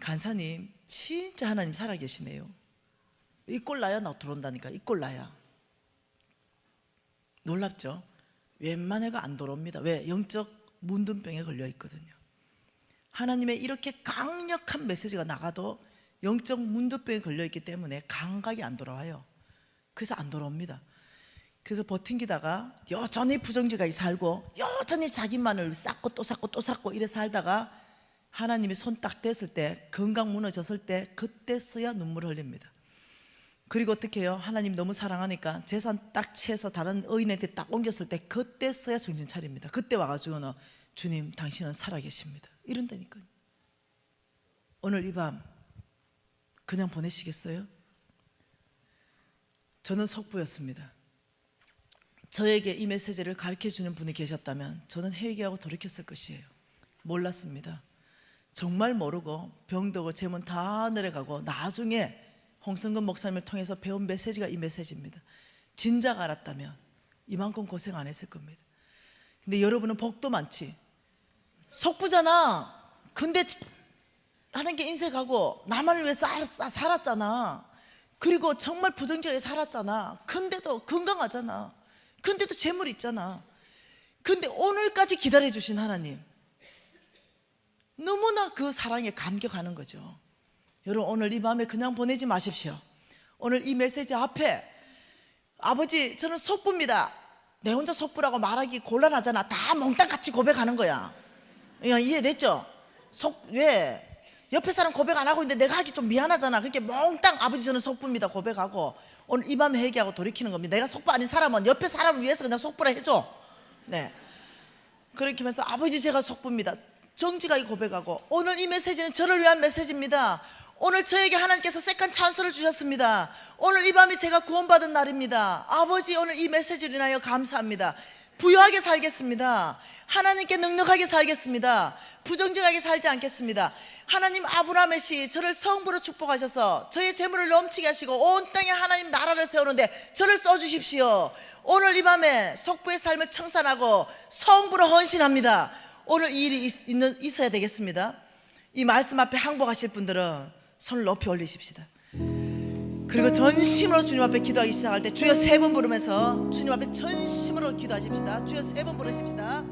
[SPEAKER 1] 간사님 진짜 하나님 살아계시네요. 이 꼴 나야 나 들어온다니까. 이 꼴 나야. 놀랍죠? 웬만 해가 안 들어옵니다. 왜? 영적 문둥병에 걸려 있거든요. 하나님의 이렇게 강력한 메시지가 나가도 영적 문둥병에 걸려 있기 때문에 감각이 안 돌아와요. 그래서 안 돌아옵니다. 그래서 버팅기다가 여전히 부정직하게 살고 여전히 자기만을 쌓고 또 쌓고 또 쌓고 이래 살다가 하나님이 손 딱 댔을 때 건강 무너졌을 때 그때서야 눈물을 흘립니다. 그리고 어떻게 해요? 하나님 너무 사랑하니까 재산 딱 채서 다른 의인한테 딱 옮겼을 때 그때서야 정신 차립니다. 그때 와가지고는 주님 당신은 살아계십니다 이런다니까요. 오늘 이 밤 그냥 보내시겠어요? 저는 속부였습니다. 저에게 이 메시지를 가르쳐주는 분이 계셨다면 저는 회개하고 돌이켰을 것이에요. 몰랐습니다. 정말 모르고 병들고 재문 다 내려가고 나중에 홍성근 목사님을 통해서 배운 메시지가 이 메시지입니다. 진작 알았다면 이만큼 고생 안 했을 겁니다. 근데 여러분은 복도 많지. 속부잖아. 근데 하나님께 인색하고 나만을 위해 살았잖아. 그리고 정말 부정적이게 살았잖아. 근데도 건강하잖아. 근데도 재물 있잖아. 근데 오늘까지 기다려주신 하나님, 너무나 그 사랑에 감격하는 거죠. 여러분 오늘 이 밤에 그냥 보내지 마십시오. 오늘 이 메시지 앞에 아버지 저는 속부입니다. 내 혼자 속부라고 말하기 곤란하잖아. 다 몽땅 같이 고백하는 거야. 이해됐죠? 왜? 옆에 사람 고백 안 하고 있는데 내가 하기 좀 미안하잖아. 그러니까 몽땅 아버지 저는 속부입니다 고백하고 오늘 이 밤에 회개하고 돌이키는 겁니다. 내가 속부 아닌 사람은 옆에 사람을 위해서 그냥 속부라 해줘. 네. 그렇게 하면서 아버지 제가 속부입니다 정직하게 고백하고, 오늘 이 메시지는 저를 위한 메시지입니다. 오늘 저에게 하나님께서 세컨 찬스를 주셨습니다. 오늘 이 밤이 제가 구원받은 날입니다. 아버지 오늘 이 메시지를 인하여 감사합니다. 부유하게 살겠습니다. 하나님께 넉넉하게 살겠습니다. 부정직하게 살지 않겠습니다. 하나님 아브라함의 시 저를 성부로 축복하셔서 저의 재물을 넘치게 하시고 온 땅에 하나님 나라를 세우는데 저를 써주십시오. 오늘 이 밤에 속부의 삶을 청산하고 성부로 헌신합니다. 오늘 이 일이 있어야 되겠습니다. 이 말씀 앞에 항복하실 분들은 손을 높이 올리십시다. 그리고 전심으로 주님 앞에 기도하기 시작할 때 주여 3번 부르면서 주님 앞에 전심으로 기도하십시다. 주여 3번 부르십시다.